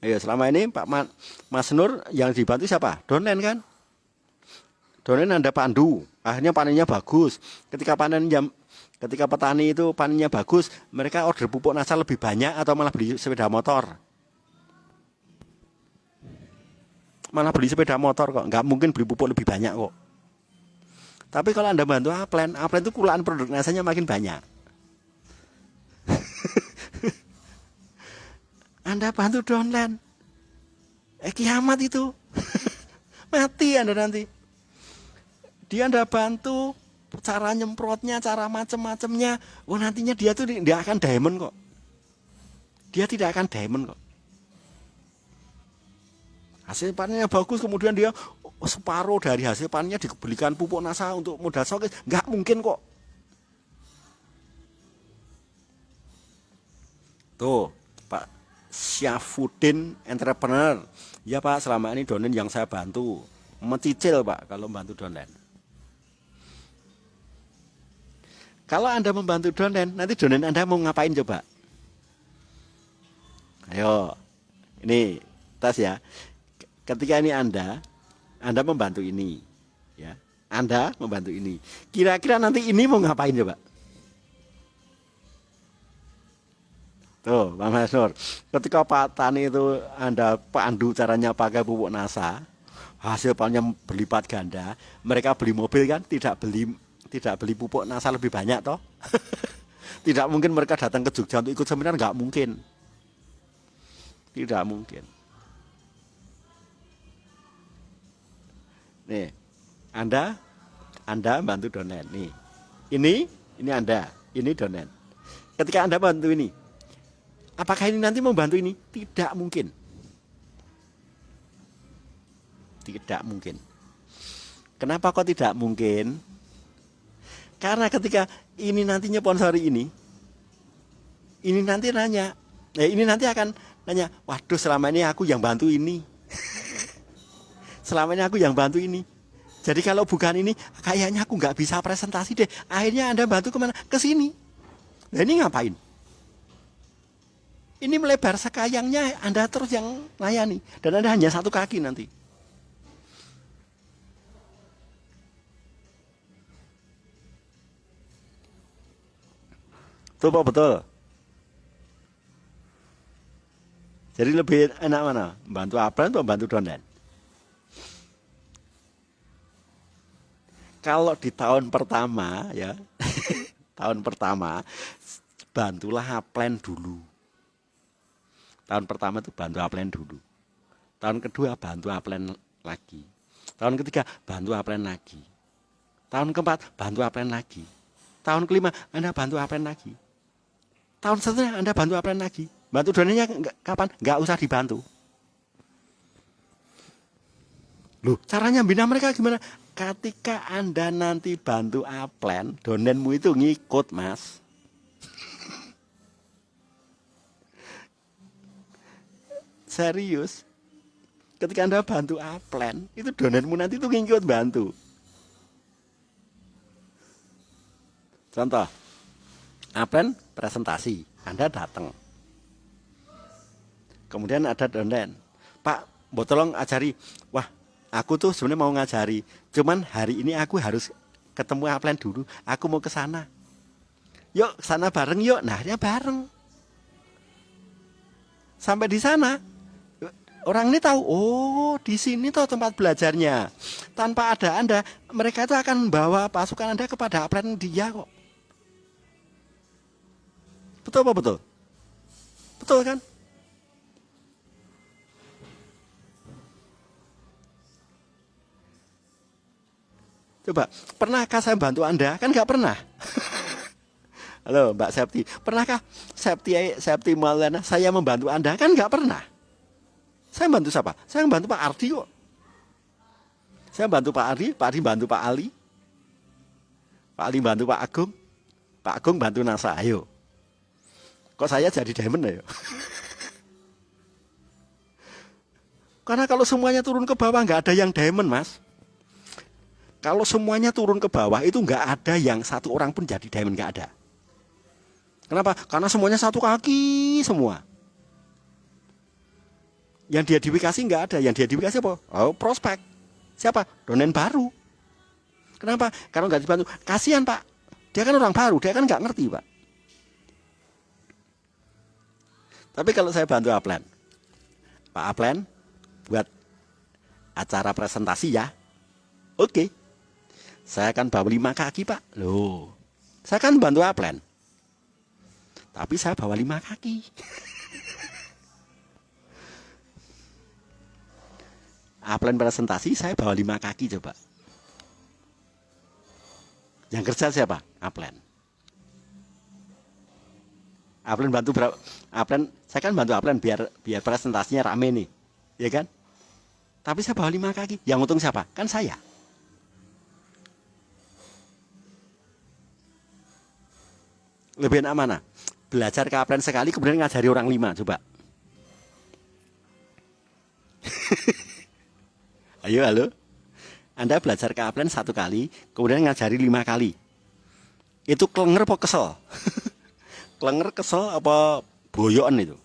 Ayo, selama ini Pak Mas Nur yang dibantu siapa? Downline kan? Downline Anda pandu, akhirnya panennya bagus. Ketika petani itu panennya bagus, mereka order pupuk NASA lebih banyak atau malah beli sepeda motor? Malah beli sepeda motor kok, nggak mungkin beli pupuk lebih banyak kok. Tapi kalau Anda bantu upline itu kulaan produk NASA-nya makin banyak. Anda bantu downline, kiamat itu. Mati Anda nanti. Dia Anda bantu cara nyemprotnya, cara macem-macemnya. Wah, nantinya dia tuh tidak akan diamond kok. Dia tidak akan diamond kok. Hasil panennya bagus, kemudian dia separuh dari hasil panennya dibelikan pupuk NASA untuk modal showcase. Nggak mungkin kok. Tuh, Pak Syafudin entrepreneur. Ya Pak, selama ini donen yang saya bantu. Mencicil Pak kalau membantu donen. Kalau Anda membantu donen, nanti donen Anda mau ngapain coba? Ayo, ini tes ya. Ketika ini Anda membantu ini, ya. Anda membantu ini. Kira-kira nanti ini mau ngapain coba? Tuh, Bang Masnur. Ketika Pak Tani itu Anda pandu caranya pakai pupuk NASA, hasil panennya berlipat ganda. Mereka beli mobil kan, tidak beli pupuk NASA lebih banyak toh. Tidak mungkin mereka datang ke Jogja untuk ikut seminar, nggak mungkin. Tidak mungkin. Nih, Anda bantu donen nih. Ini Anda, ini donen. Ketika Anda bantu ini, apakah ini nanti membantu ini? Tidak mungkin. Tidak mungkin. Kenapa kok tidak mungkin? Karena ketika ini nantinya sponsori ini nanti nanya, ini nanti akan nanya, waduh selama ini aku yang bantu ini. Selama ini aku yang bantu ini. Jadi kalau bukan ini, kayaknya aku nggak bisa presentasi deh. Akhirnya Anda bantu kemana? Ke sini. Nah ini ngapain? Ini melebar sekayangnya, Anda terus yang layani. Dan Anda hanya satu kaki nanti. Betul Pak, betul. Jadi lebih enak mana? Bantu upline atau bantu donen? Kalau di tahun pertama ya, tahun pertama bantulah upline dulu. Tahun pertama itu bantu upline dulu. Tahun kedua bantu upline lagi. Tahun ketiga bantu upline lagi. Tahun keempat bantu upline lagi. Tahun kelima Anda bantu upline lagi. Tahun seterusnya Anda bantu upline lagi. Bantu donennya kapan? Nggak usah dibantu. Loh, caranya bina mereka gimana? Ketika Anda nanti bantu upline, donenmu itu ngikut, Mas. Serius. Ketika Anda bantu upline, itu donenmu nanti itu ngikut bantu. Contoh, upline presentasi, Anda datang. Kemudian ada donen, Pak, mau tolong ajari. Wah, aku tuh sebenarnya mau ngajari, cuman hari ini aku harus ketemu upline dulu. Aku mau ke sana. Yuk, sana bareng yuk. Nah, akhirnya bareng. Sampai di sana, orang ini tahu, oh di sini tuh tempat belajarnya. Tanpa ada Anda, mereka itu akan membawa pasukan Anda kepada upline dia kok. Betul apa betul? Betul kan? Coba, pernahkah saya bantu Anda? Kan nggak pernah. Halo Mbak Septi, pernahkah Septi Maulana saya membantu Anda? Kan nggak pernah. Saya bantu siapa? Saya bantu Pak Ardi kok. Saya bantu Pak Ardi bantu Pak Ali. Pak Ali bantu Pak Agung bantu NASA. Ayo. Kok saya jadi diamond ya? Karena kalau semuanya turun ke bawah nggak ada yang diamond, Mas. Kalau semuanya turun ke bawah itu nggak ada yang satu orang pun jadi diamond, nggak ada. Kenapa? Karena semuanya satu kaki semua. Yang diidentifikasi nggak ada. Yang diidentifikasi apa? Oh, prospek. Siapa? Donen baru. Kenapa? Karena nggak dibantu. Kasihan Pak. Dia kan orang baru. Dia kan nggak ngerti Pak. Tapi kalau saya bantu upline, Pak upline buat acara presentasi ya. Oke. Saya akan bawa 5 kaki Pak. Loh. Saya kan bantu upline. Tapi saya bawa 5 kaki. Upline presentasi saya bawa 5 kaki coba. Yang kerja siapa? Upline. Upline bantu berapa? Upline, saya kan bantu upline biar presentasinya rame nih, ya kan? Tapi saya bawa 5 kaki. Yang untung siapa? Kan saya. Lebih enak mana? Belajar ke upline sekali kemudian ngajari orang 5, coba. Ayo, halo. Anda belajar ke upline 1 kali, kemudian ngajari 5 kali. Itu klenger apa kesel? Klenger, kesel, apa boyokan itu?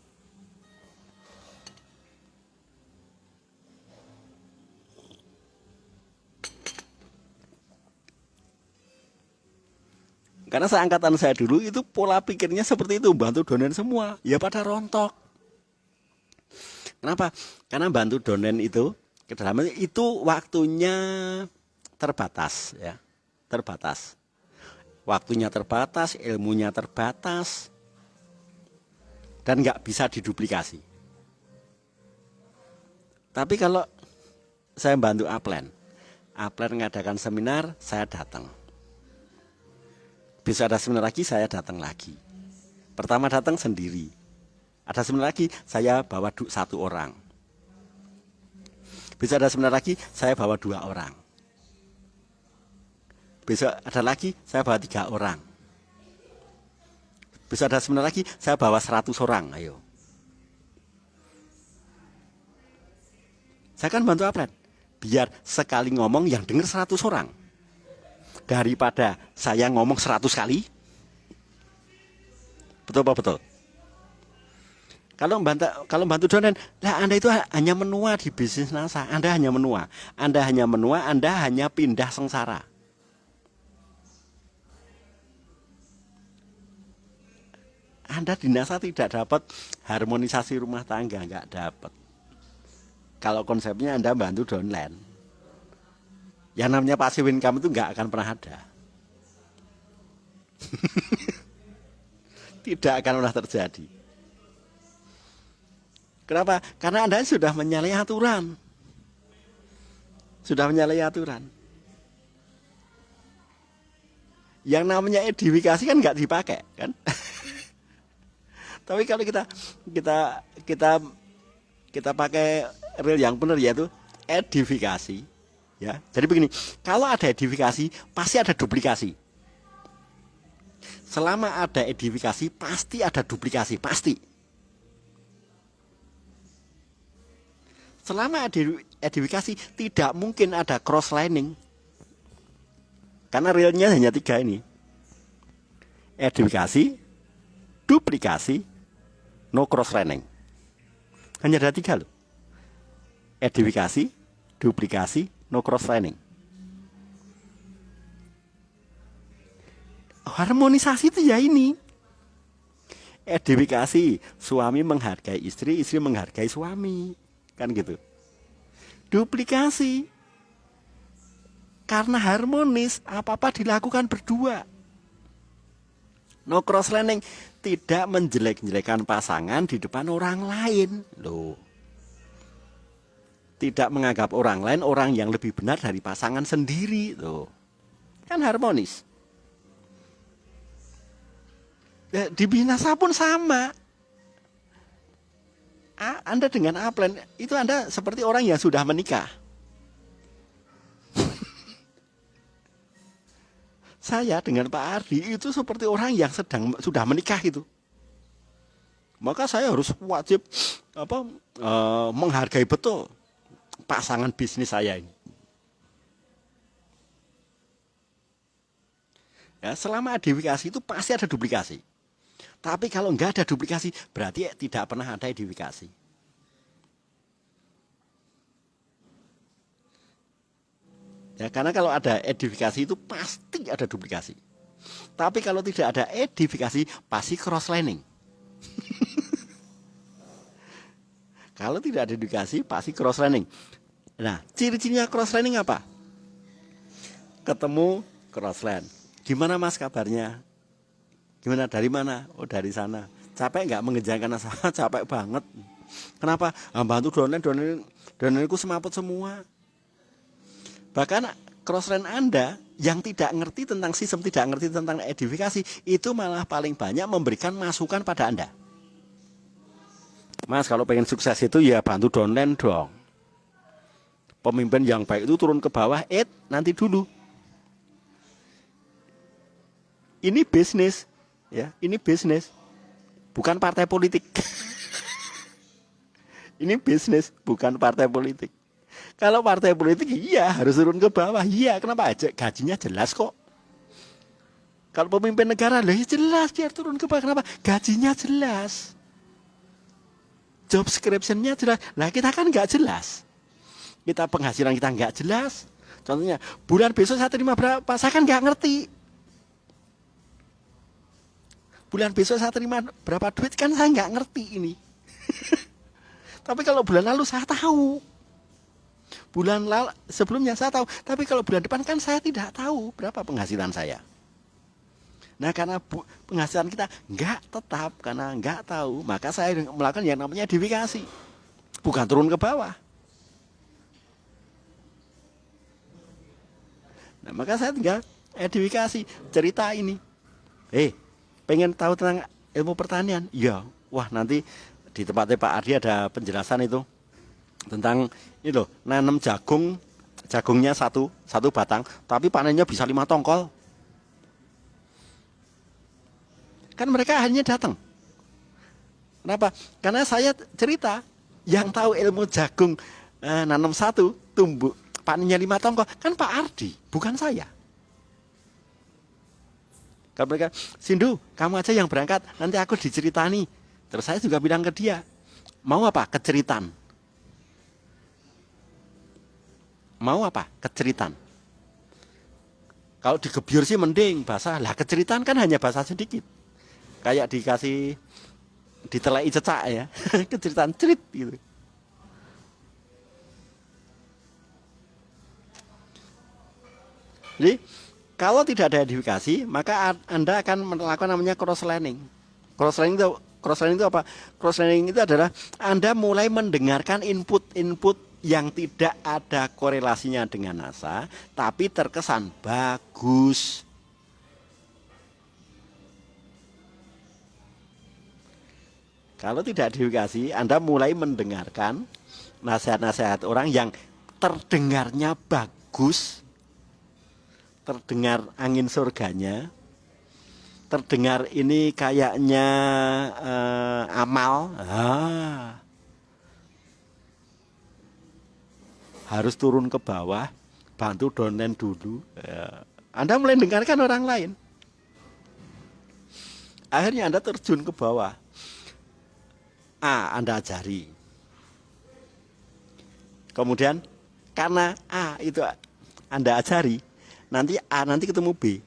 Karena seangkatan saya dulu itu pola pikirnya seperti itu, bantu donen semua, ya pada rontok. Kenapa? Karena bantu donen itu kedalaman itu waktunya terbatas, ya, terbatas. Waktunya terbatas, ilmunya terbatas, dan nggak bisa diduplikasi. Tapi kalau saya bantu upline ngadakan seminar, saya datang. Bisa ada seminar lagi, saya datang lagi. Pertama datang sendiri. Ada seminar lagi, saya bawa 1 orang. Bisa ada seminar lagi, saya bawa 2 orang. Bisa ada lagi, saya bawa 3 orang. Bisa ada seminar lagi, saya bawa 100 orang. Ayo. Saya kan bantu upline. Biar sekali ngomong yang dengar 100 orang. Daripada saya ngomong 100 kali. Betul apa betul? Kalau bantu donen, lah Anda itu hanya menua di bisnis NASA. Anda hanya menua. Anda hanya pindah sengsara. Anda di NASA tidak dapat harmonisasi rumah tangga, nggak dapat. Kalau konsepnya Anda bantu downline. Yang namanya passive income itu nggak akan pernah ada. Tidak akan pernah terjadi. Kenapa? Karena Anda sudah menyalahi aturan. Sudah menyalahi aturan. Yang namanya edifikasi kan nggak dipakai, kan? Tapi kalau kita pakai real yang benar, yaitu edifikasi. Ya, jadi begini, kalau ada edifikasi pasti ada duplikasi. Selama ada edifikasi pasti ada duplikasi, pasti. Selama ada edifikasi tidak mungkin ada cross lining. Karena realnya hanya 3 ini. Edifikasi, duplikasi, no cross lining. Hanya ada 3 loh. Edifikasi, duplikasi, no cross lining. Harmonisasi itu ya ini. Edifikasi, suami menghargai istri, istri menghargai suami, kan gitu. Duplikasi, karena harmonis, apa-apa dilakukan berdua. No cross lining, tidak menjelek-jelekan pasangan di depan orang lain, loh. Tidak menganggap orang lain orang yang lebih benar dari pasangan sendiri, tuh. Kan harmonis. Di binasa pun sama. Anda dengan upline itu Anda seperti orang yang sudah menikah. Saya dengan Pak Ardi itu seperti orang yang sudah menikah itu. Maka saya harus wajib menghargai betul pasangan bisnis saya ini. Ya, selama edifikasi itu pasti ada duplikasi. Tapi kalau nggak ada duplikasi, berarti tidak pernah ada edifikasi. Ya, karena kalau ada edifikasi itu pasti ada duplikasi. Tapi kalau tidak ada edifikasi, pasti cross lining. Kalau tidak ada edukasi, pasti cross lining. Nah, ciri-cirinya cross lining apa? Ketemu cross line. Gimana Mas kabarnya? Gimana, dari mana? Oh, dari sana. Capek nggak mengerjakan saya? Capek banget. Kenapa? Bantu donen, donenku semaput semua. Bahkan crossline Anda yang tidak ngerti tentang sistem, tidak ngerti tentang edifikasi, itu malah paling banyak memberikan masukan pada Anda. Mas, kalau pengen sukses itu ya bantu downline dong. Pemimpin yang baik itu turun ke bawah, nanti dulu. Ini bisnis, ya, ini bisnis, bukan partai politik. Ini bisnis, bukan partai politik. Kalau partai politik, iya harus turun ke bawah, iya. Kenapa aja? Gajinya jelas kok. Kalau pemimpin negara, lah jelas dia turun ke bawah. Kenapa? Gajinya jelas. Job description-nya jelas. Lah kita kan nggak jelas. Kita penghasilan kita nggak jelas. Contohnya, bulan besok saya terima berapa? Saya kan nggak ngerti. Bulan besok saya terima berapa duit kan saya nggak ngerti ini. Tapi kalau bulan lalu saya tahu. Bulan lalu sebelumnya saya tahu. Tapi kalau bulan depan kan saya tidak tahu berapa penghasilan saya. Nah, karena penghasilan kita nggak tetap, karena nggak tahu, maka saya melakukan yang namanya edifikasi. Bukan turun ke bawah. Nah, maka saya tinggal edifikasi, cerita ini. Pengen tahu tentang ilmu pertanian? Ya, wah nanti di tempatnya Pak Ardi ada penjelasan itu. Tentang ini loh, nanam jagung, jagungnya satu batang, tapi panennya bisa 5 tongkol. Kan mereka akhirnya datang. Kenapa? Karena saya cerita, yang tahu ilmu jagung nanam satu, tumbuh, panennya 5 tongkol, kan Pak Ardi, bukan saya. Kalau mereka, Sindu, kamu aja yang berangkat, nanti aku diceritani. Terus saya juga bilang ke dia, mau apa? Keceritan. Mau apa? Keceritan. Kalau digebyur sih mending bahasa, lah keceritan kan hanya bahasa sedikit. Kayak dikasih ditelai cecak ya. Keceritaan cerit gitu. Jadi kalau tidak ada edifikasi, maka Anda akan melakukan namanya cross-learning. Cross-learning itu apa? Cross-learning itu adalah Anda mulai mendengarkan input-input yang tidak ada korelasinya dengan NASA, tapi terkesan bagus. Kalau tidak edifikasi, Anda mulai mendengarkan nasihat-nasihat orang yang terdengarnya bagus, terdengar angin surganya, terdengar ini kayaknya amal. Harus turun ke bawah, bantu downline dulu. Anda mulai dengarkan orang lain. Akhirnya Anda terjun ke bawah. Anda ajari. Kemudian karena itu Anda ajari, nanti ketemu B.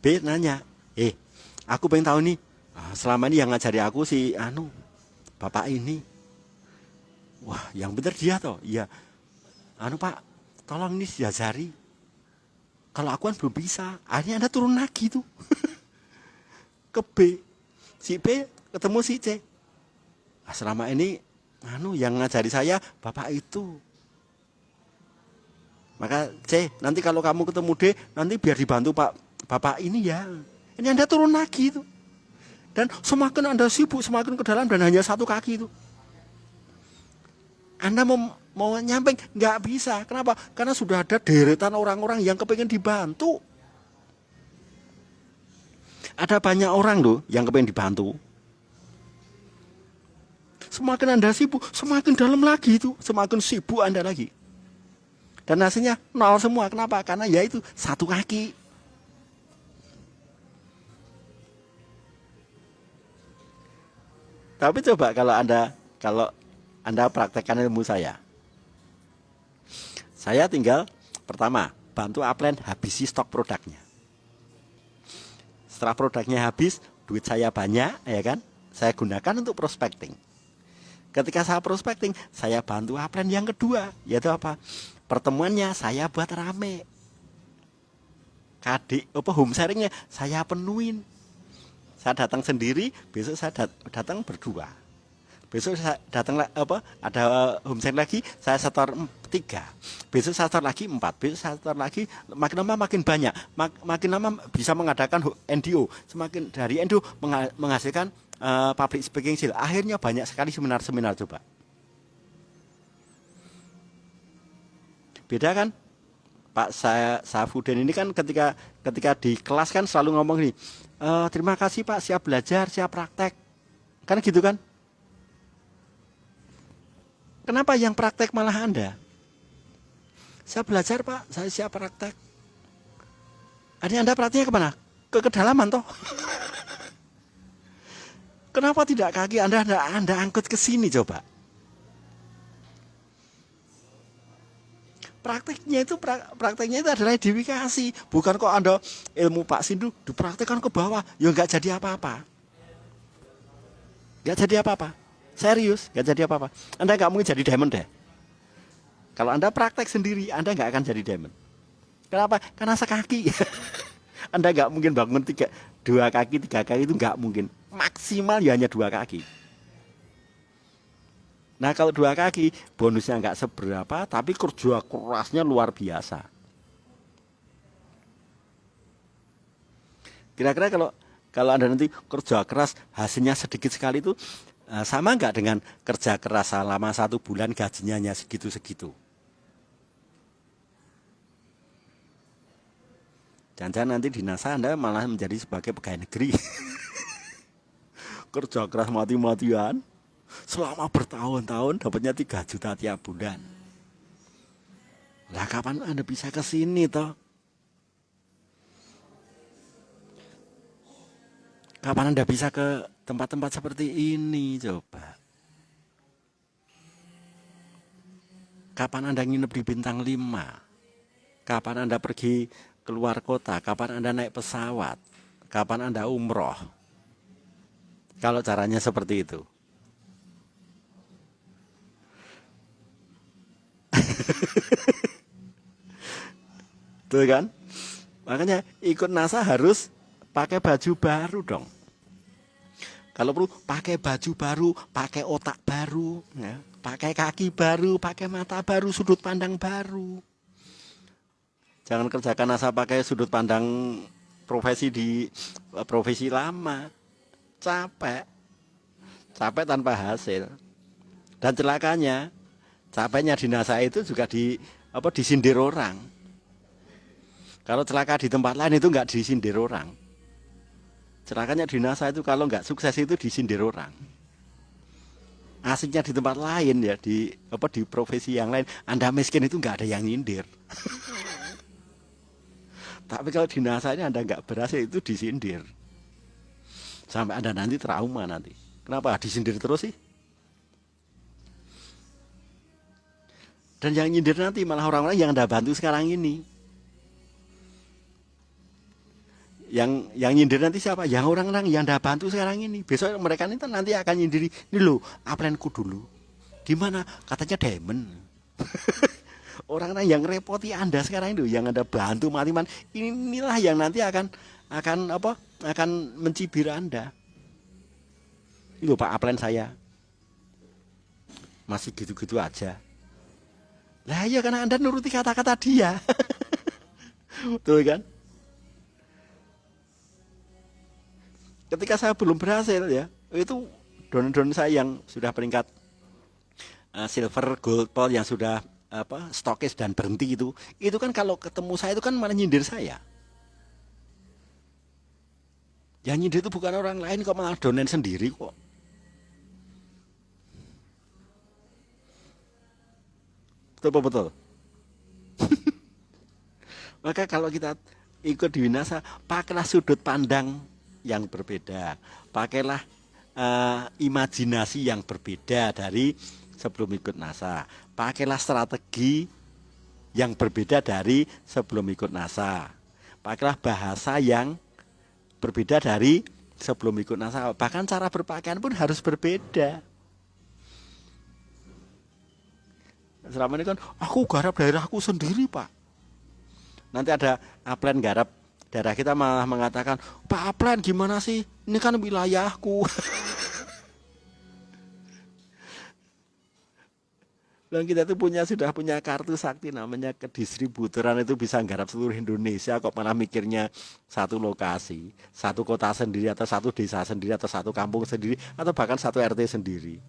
B nanya, aku pengen tahu nih, selama ini yang ngajari aku si bapak ini. Wah, yang benar dia toh. Iya. Pak, tolong ini diajari. Kalau aku kan belum bisa. Akhirnya Anda turun lagi tuh. Ke B. Si B ketemu si C. Selama ini yang ngajari saya bapak itu. Maka C, nanti kalau kamu ketemu D, nanti biar dibantu bapak ini ya. Ini Anda turun lagi itu. Dan semakin Anda sibuk, semakin ke dalam dan hanya satu kaki itu. Anda mau nyamping, nggak bisa. Kenapa? Karena sudah ada deretan orang-orang yang kepengen dibantu. Ada banyak orang loh yang kepengen dibantu. Semakin Anda sibuk, semakin dalam lagi itu. Semakin sibuk Anda lagi. Dan hasilnya nol semua. Kenapa? Karena ya itu satu kaki. Tapi coba kalau Anda praktekkan ilmu saya. Saya tinggal pertama bantu upline habisi stok produknya. Setelah produknya habis, duit saya banyak, ya kan? Saya gunakan untuk prospecting. Ketika saya prospecting, saya bantu upline yang kedua, yaitu apa? Pertemuannya saya buat rame. Home sharingnya saya penuhin. Saya datang sendiri, besok saya datang berdua. Besok saya datang ada homestay lagi, saya setor 3. Besok saya setor lagi 4. Besok saya setor lagi, makin lama makin banyak. Makin lama bisa mengadakan NDO. Semakin dari NDO menghasilkan public speaking skill. Akhirnya banyak sekali seminar-seminar coba. Beda kan? Pak Safudin ini kan ketika di kelas kan selalu ngomong nih, terima kasih Pak, siap belajar, siap praktek. Kan gitu kan? Kenapa yang praktek malah Anda? Saya belajar Pak, saya siap praktek. Anda prakteknya kemana? Ke kedalaman toh? Kenapa tidak kaki Anda angkut ke sini coba? Prakteknya itu adalah edifikasi. Bukan kok Anda ilmu Pak Sindu dipraktekkan ke bawah, ya nggak jadi apa-apa. Nggak jadi apa-apa. Serius, nggak jadi apa-apa. Anda nggak mungkin jadi diamond deh. Kalau Anda praktek sendiri, Anda nggak akan jadi diamond. Kenapa? Karena sekaki. Anda nggak mungkin bangun 2 kaki, 3 kaki itu nggak mungkin. Maksimal ya hanya 2 kaki. Nah kalau 2 kaki, bonusnya nggak seberapa, tapi kerja kerasnya luar biasa. Kira-kira kalau Anda nanti kerja keras, hasilnya sedikit sekali itu, sama nggak dengan kerja keras selama 1 bulan gajinya hanya segitu-segitu? Jangan-jangan nanti di NASA Anda malah menjadi sebagai pegawai negeri. Kerja keras mati-matian, selama bertahun-tahun dapatnya 3 juta tiap bulan. Lah kapan Anda bisa ke sini toh? Kapan Anda bisa ke tempat-tempat seperti ini coba? Kapan Anda nginep di bintang 5? Kapan Anda pergi keluar kota? Kapan Anda naik pesawat? Kapan Anda umroh? Kalau caranya seperti itu. Tuh kan? Makanya ikut NASA harus pakai baju baru dong. Kalau perlu pakai baju baru, pakai otak baru, ya. Pakai kaki baru, pakai mata baru, sudut pandang baru. Jangan kerjakan NASA pakai sudut pandang profesi lama. Capek tanpa hasil. Dan celakanya, capeknya di NASA itu juga disindir orang. Kalau celaka di tempat lain itu nggak disindir orang. Celakanya di NASA itu kalau nggak sukses itu disindir orang. Asiknya di tempat lain ya, di profesi yang lain, Anda miskin itu nggak ada yang nyindir. Tapi kalau di NASA ini Anda nggak berhasil itu disindir. Sampai Anda nanti trauma nanti. Kenapa disindir terus sih? Dan yang nyindir nanti malah orang-orang yang Anda bantu sekarang ini. Yang nyindir nanti siapa? Yang orang-orang yang Anda bantu sekarang ini. Besok mereka nanti akan nyindiri. Ini loh, upline-ku dulu. Di mana? Katanya diamond. Orang-orang yang repoti Anda sekarang itu, yang Anda bantu mati-matian, inilah yang nanti akan mencibir Anda. Ini loh Pak, upline saya masih gitu-gitu aja. Lah ya karena Anda nuruti kata-kata dia. Betul kan? Ketika saya belum berhasil ya, itu don-don saya yang sudah peringkat silver, gold, pearl yang sudah stokis dan berhenti itu kan kalau ketemu saya itu kan malah nyindir saya. Yang nyindir itu bukan orang lain kok, malah donen sendiri kok. Betul. Maka kalau kita ikut di NASA, pakailah sudut pandang yang berbeda, pakailah imajinasi yang berbeda dari sebelum ikut NASA, pakailah strategi yang berbeda dari sebelum ikut NASA, pakailah bahasa yang berbeda dari sebelum ikut NASA, bahkan cara berpakaian pun harus berbeda. Selama ini kan aku garap daerahku sendiri Pak. Nanti ada upline garap daerah kita malah mengatakan, Pak upline gimana sih? Ini kan wilayahku. Dan kita tuh sudah punya kartu sakti namanya kedistributoran, itu bisa nggarap seluruh Indonesia, kok malah mikirnya satu lokasi, satu kota sendiri, atau satu desa sendiri, atau satu kampung sendiri, atau bahkan satu RT sendiri.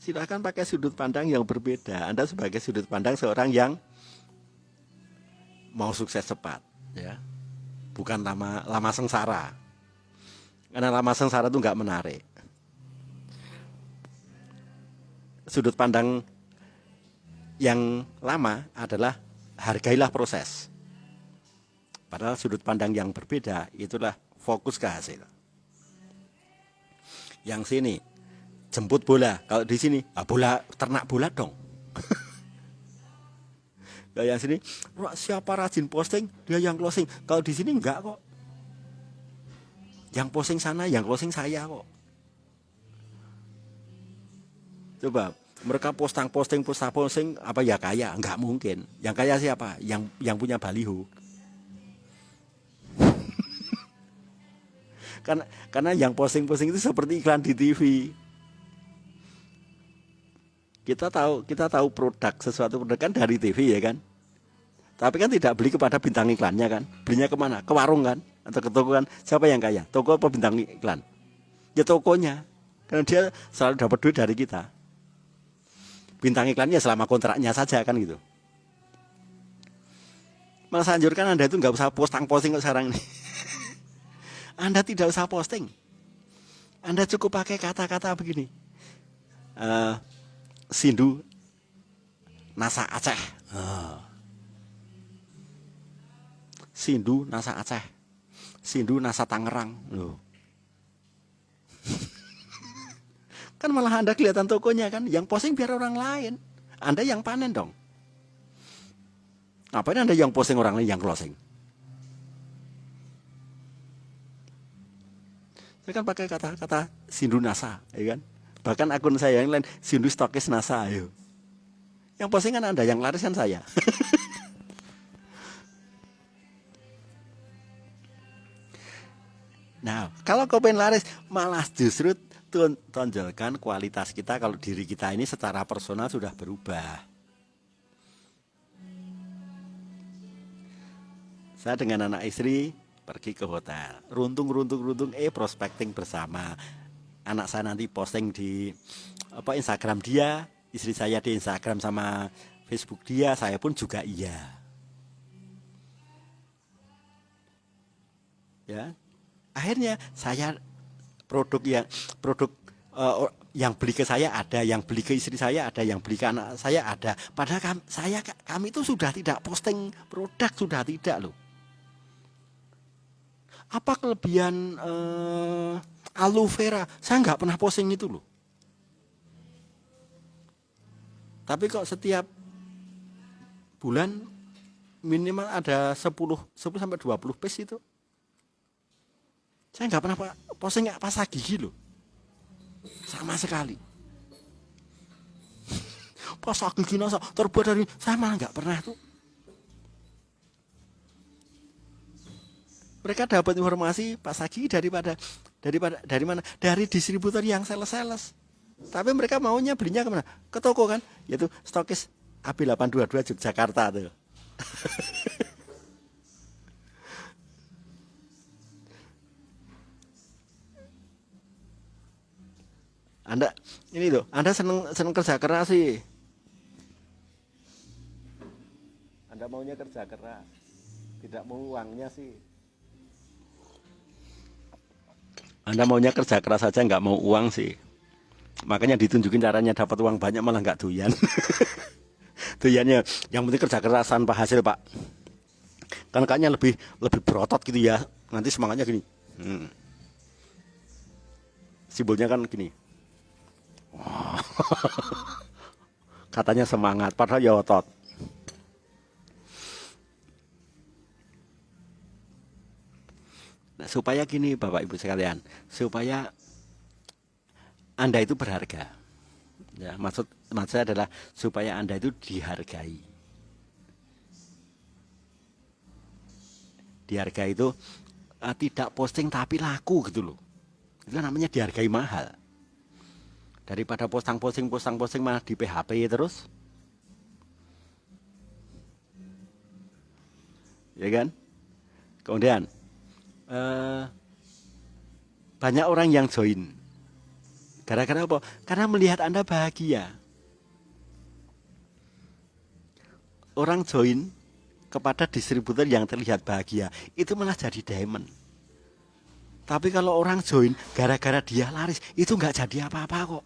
Silahkan pakai sudut pandang yang berbeda. Anda sebagai sudut pandang seorang yang mau sukses cepat, ya, bukan lama sengsara. Karena lama sengsara itu nggak menarik. Sudut pandang yang lama adalah hargailah proses. Padahal sudut pandang yang berbeda itulah fokus ke hasil. Yang sini jemput bola, kalau di sini bola, ternak bola dong. Kalau yang sini siapa rajin posting dia yang closing. Kalau di sini enggak kok. Yang posting sana, yang closing saya kok. Coba mereka posting apa ya kaya? Enggak mungkin. Yang kaya siapa? Yang punya baliho. Karena yang posting itu seperti iklan di TV. Kita tahu sesuatu produk kan dari TV, ya kan? Tapi kan tidak beli kepada bintang iklannya kan? Belinya kemana? Ke warung kan? Atau ke toko kan? Siapa yang kaya? Toko apa bintang iklan? Ya tokonya. Karena dia selalu dapat duit dari kita. Bintang iklannya selama kontraknya saja kan gitu. Malah saya anjurkan Anda itu nggak usah posting kok sekarang ini. Anda tidak usah posting. Anda cukup pakai kata-kata begini. Sindu Nasa Aceh. Sindu Nasa Aceh. Sindu Nasa Tangerang. Loh. Kan malah Anda kelihatan tokonya kan. Yang posting biar orang lain. Anda yang panen dong. Ngapain Anda yang posting, orang lain yang closing? Saya kan pakai kata-kata Sindu Nasa, ya kan? Bahkan akun saya yang lain Sindu Stokis Nasa, ayo. Yang posting kan Anda, yang laris kan saya. Nah, kalau kau pengen laris, malah justru tonjolkan kualitas kita kalau diri kita ini secara personal sudah berubah. Saya dengan anak istri pergi ke hotel, runtung, prospecting bersama. Anak saya nanti posting di Instagram dia, istri saya di Instagram sama Facebook dia, saya pun juga iya. Ya, akhirnya saya produk yang beli ke saya ada, yang beli ke istri saya ada, yang beli ke anak saya ada. Padahal kami itu sudah tidak posting produk, sudah tidak loh. Apa kelebihan aloe vera? Saya nggak pernah posting itu loh. Tapi kok setiap bulan minimal ada 10 sampai 20 piece itu. Saya nggak pernah posting pasta gigi loh. Sama sekali. Pasta gigi nasa terbuat dari, saya malah nggak pernah tuh. Mereka dapat informasi pasta gigi dari mana? Dari distributor yang sales. Tapi mereka maunya belinya kemana? Ke toko kan? Yaitu Stokis AB822 Yogyakarta tuh. Anda seneng kerja keras sih. Anda maunya kerja keras, tidak mau uangnya sih. Anda maunya kerja keras saja, nggak mau uang sih. Makanya ditunjukin caranya dapat uang banyak malah nggak doyan. Doyannya yang penting kerja keras tanpa hasil, Pak. Kan kayaknya lebih berotot gitu ya. Nanti semangatnya gini. Simbolnya kan gini. Katanya semangat, padahal ya otot. Nah, supaya gini Bapak Ibu sekalian, supaya Anda itu berharga. Ya, maksud saya adalah supaya Anda itu dihargai. Dihargai itu tidak posting tapi laku gitu loh. Itu namanya dihargai mahal. Daripada posting malah di PHP terus. Ya kan? Kemudian banyak orang yang join. Gara-gara apa? Karena melihat Anda bahagia. Orang join kepada distributor yang terlihat bahagia, itu malah jadi diamond. Tapi kalau orang join gara-gara dia laris, itu nggak jadi apa-apa kok.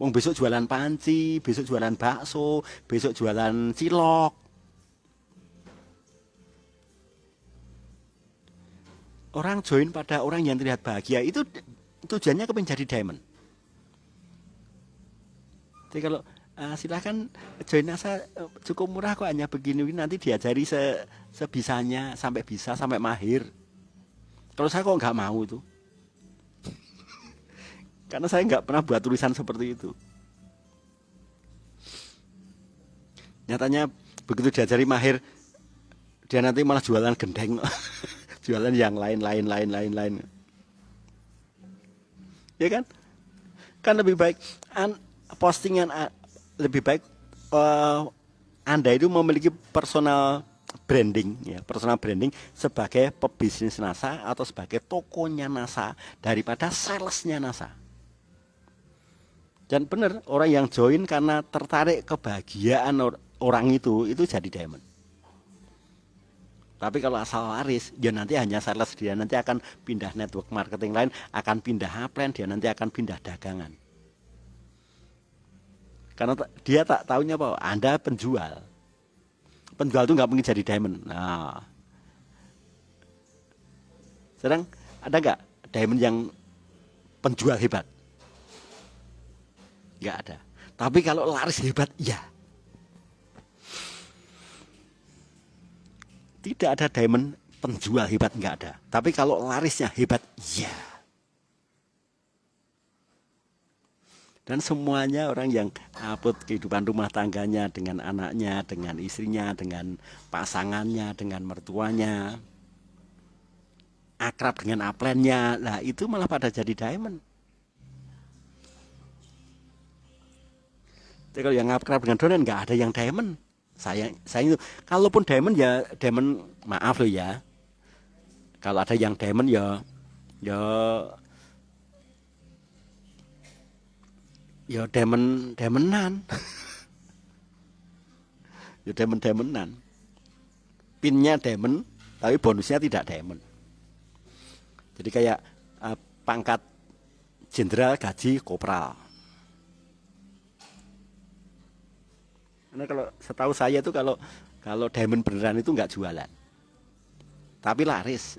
Wong besok jualan panci, besok jualan bakso, besok jualan cilok. Orang join pada orang yang terlihat bahagia, itu tujuannya kepengen jadi diamond. Jadi kalau silahkan join NASA, cukup murah kok, hanya begini, nanti diajari sebisanya sampai bisa, sampai mahir. Kalau saya kok nggak mau itu, karena saya nggak pernah buat tulisan seperti itu. Nyatanya begitu diajari mahir, dia nanti malah jualan gendeng, jualan yang lain. Ya kan? Kan lebih baik postingan, lebih baik Anda itu memiliki personal branding, ya, personal branding sebagai pebisnis NASA atau sebagai tokonya NASA daripada salesnya NASA. Dan benar, orang yang join karena tertarik kebahagiaan orang itu jadi diamond. Tapi kalau asal laris, dia nanti hanya sales, dia nanti akan pindah network marketing lain, akan pindah upline, dia nanti akan pindah dagangan. Karena dia tak tahunya apa, Anda penjual. Penjual itu nggak mungkin jadi diamond. Nah, sedang ada nggak diamond yang penjual hebat? Nggak ada. Tapi kalau laris hebat, iya. Tidak ada diamond penjual hebat, nggak ada. Tapi kalau larisnya hebat, iya. Dan semuanya orang yang upload kehidupan rumah tangganya dengan anaknya, dengan istrinya, dengan pasangannya, dengan mertuanya, akrab dengan upline-nya, lah itu malah pada jadi diamond. Jadi kalau yang akrab dengan downline nggak ada yang diamond. Saya itu, kalaupun diamond ya diamond, maaf loh ya. Kalau ada yang diamond ya demonan. Ya demonan. Pinnya demon, tapi bonusnya tidak demon. Jadi kayak pangkat jenderal, gaji kopral. Karena kalau setahu saya itu kalau diamond beneran itu nggak jualan, tapi laris.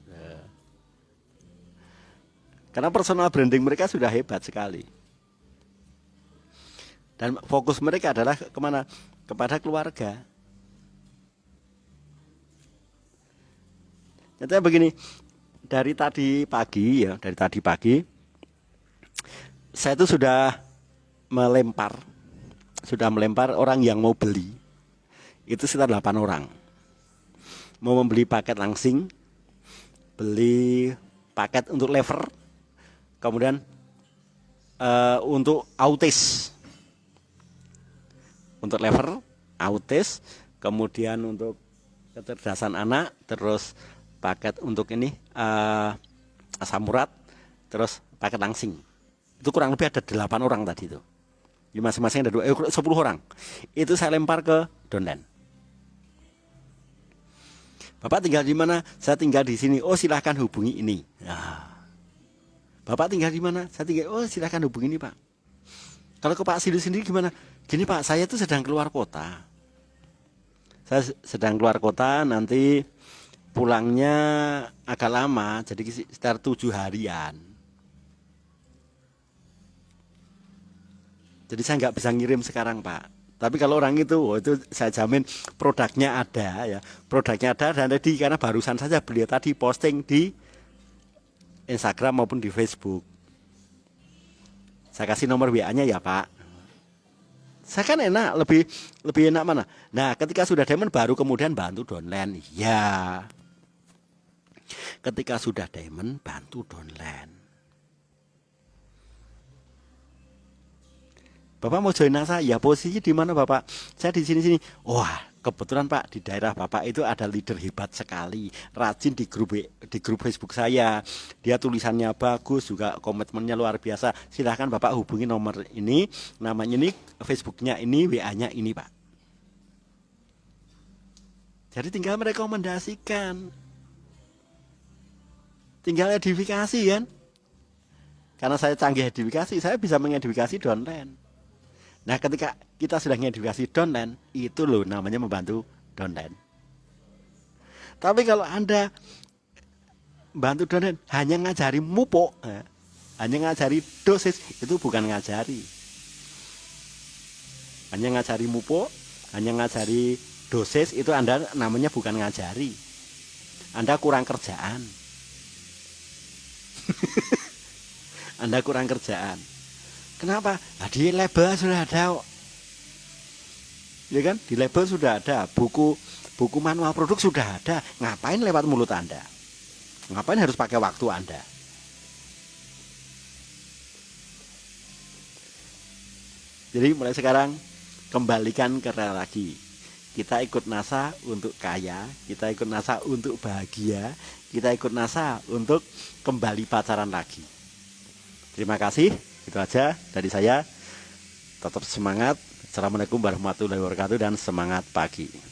Karena personal branding mereka sudah hebat sekali. Dan fokus mereka adalah kemana? Kepada keluarga. Contohnya begini, dari tadi pagi saya itu sudah melempar orang yang mau beli. Itu sekitar 8 orang. Mau membeli paket langsing, beli paket untuk lever, kemudian untuk autis. Untuk lever, autis, kemudian untuk kecerdasan anak, terus paket untuk ini asam urat, terus paket langsing. Itu kurang lebih ada 8 orang tadi itu. Di masing-masing ada 10 orang. Itu saya lempar ke downline. Bapak tinggal di mana? Saya tinggal di sini. Oh, silahkan hubungi ini. Nah, Bapak tinggal di mana? Saya tinggal. Oh, silahkan hubungi ini, Pak. Kalau ke Pak Sidu sendiri gimana? Gini Pak, saya tuh sedang keluar kota. Saya sedang keluar kota, nanti pulangnya agak lama, jadi sekitar 7 harian. Jadi saya nggak bisa ngirim sekarang Pak. Tapi kalau orang itu saya jamin produknya ada ya. Produknya ada, dan tadi karena barusan saja beliau tadi posting di Instagram maupun di Facebook. Saya kasih nomor WA-nya ya Pak. Saya kan enak, lebih enak mana? Nah, ketika sudah diamond baru kemudian bantu downline. Ya. Ketika sudah diamond bantu downline. Bapak mau join NASA? Ya posisi di mana Bapak? Saya di sini-sini. Wah, kebetulan Pak di daerah Bapak itu ada leader hebat sekali, rajin di grup Facebook saya. Dia tulisannya bagus, juga komitmennya luar biasa. Silahkan Bapak hubungi nomor ini, namanya ini, Facebooknya ini, WA-nya ini Pak. Jadi tinggal merekomendasikan, tinggal edifikasi kan. Karena saya canggih edifikasi, saya bisa mengedifikasi downline. Nah ketika kita sudah mengedukasi downline, itu loh namanya membantu downline. Tapi kalau Anda bantu downline hanya ngajari mupo, hanya ngajari dosis, itu bukan ngajari. Hanya ngajari mupo, hanya ngajari dosis, itu Anda namanya bukan ngajari. Anda kurang kerjaan. Anda kurang kerjaan. Kenapa? Nah, di label sudah ada, ya kan? Di label sudah ada, buku manual produk sudah ada. Ngapain lewat mulut Anda? Ngapain harus pakai waktu Anda? Jadi mulai sekarang kembalikan ke rel lagi. Kita ikut NASA untuk kaya, kita ikut NASA untuk bahagia, kita ikut NASA untuk kembali pacaran lagi. Terima kasih. Itu aja dari saya. Tetap semangat. Assalamualaikum warahmatullahi wabarakatuh dan semangat pagi.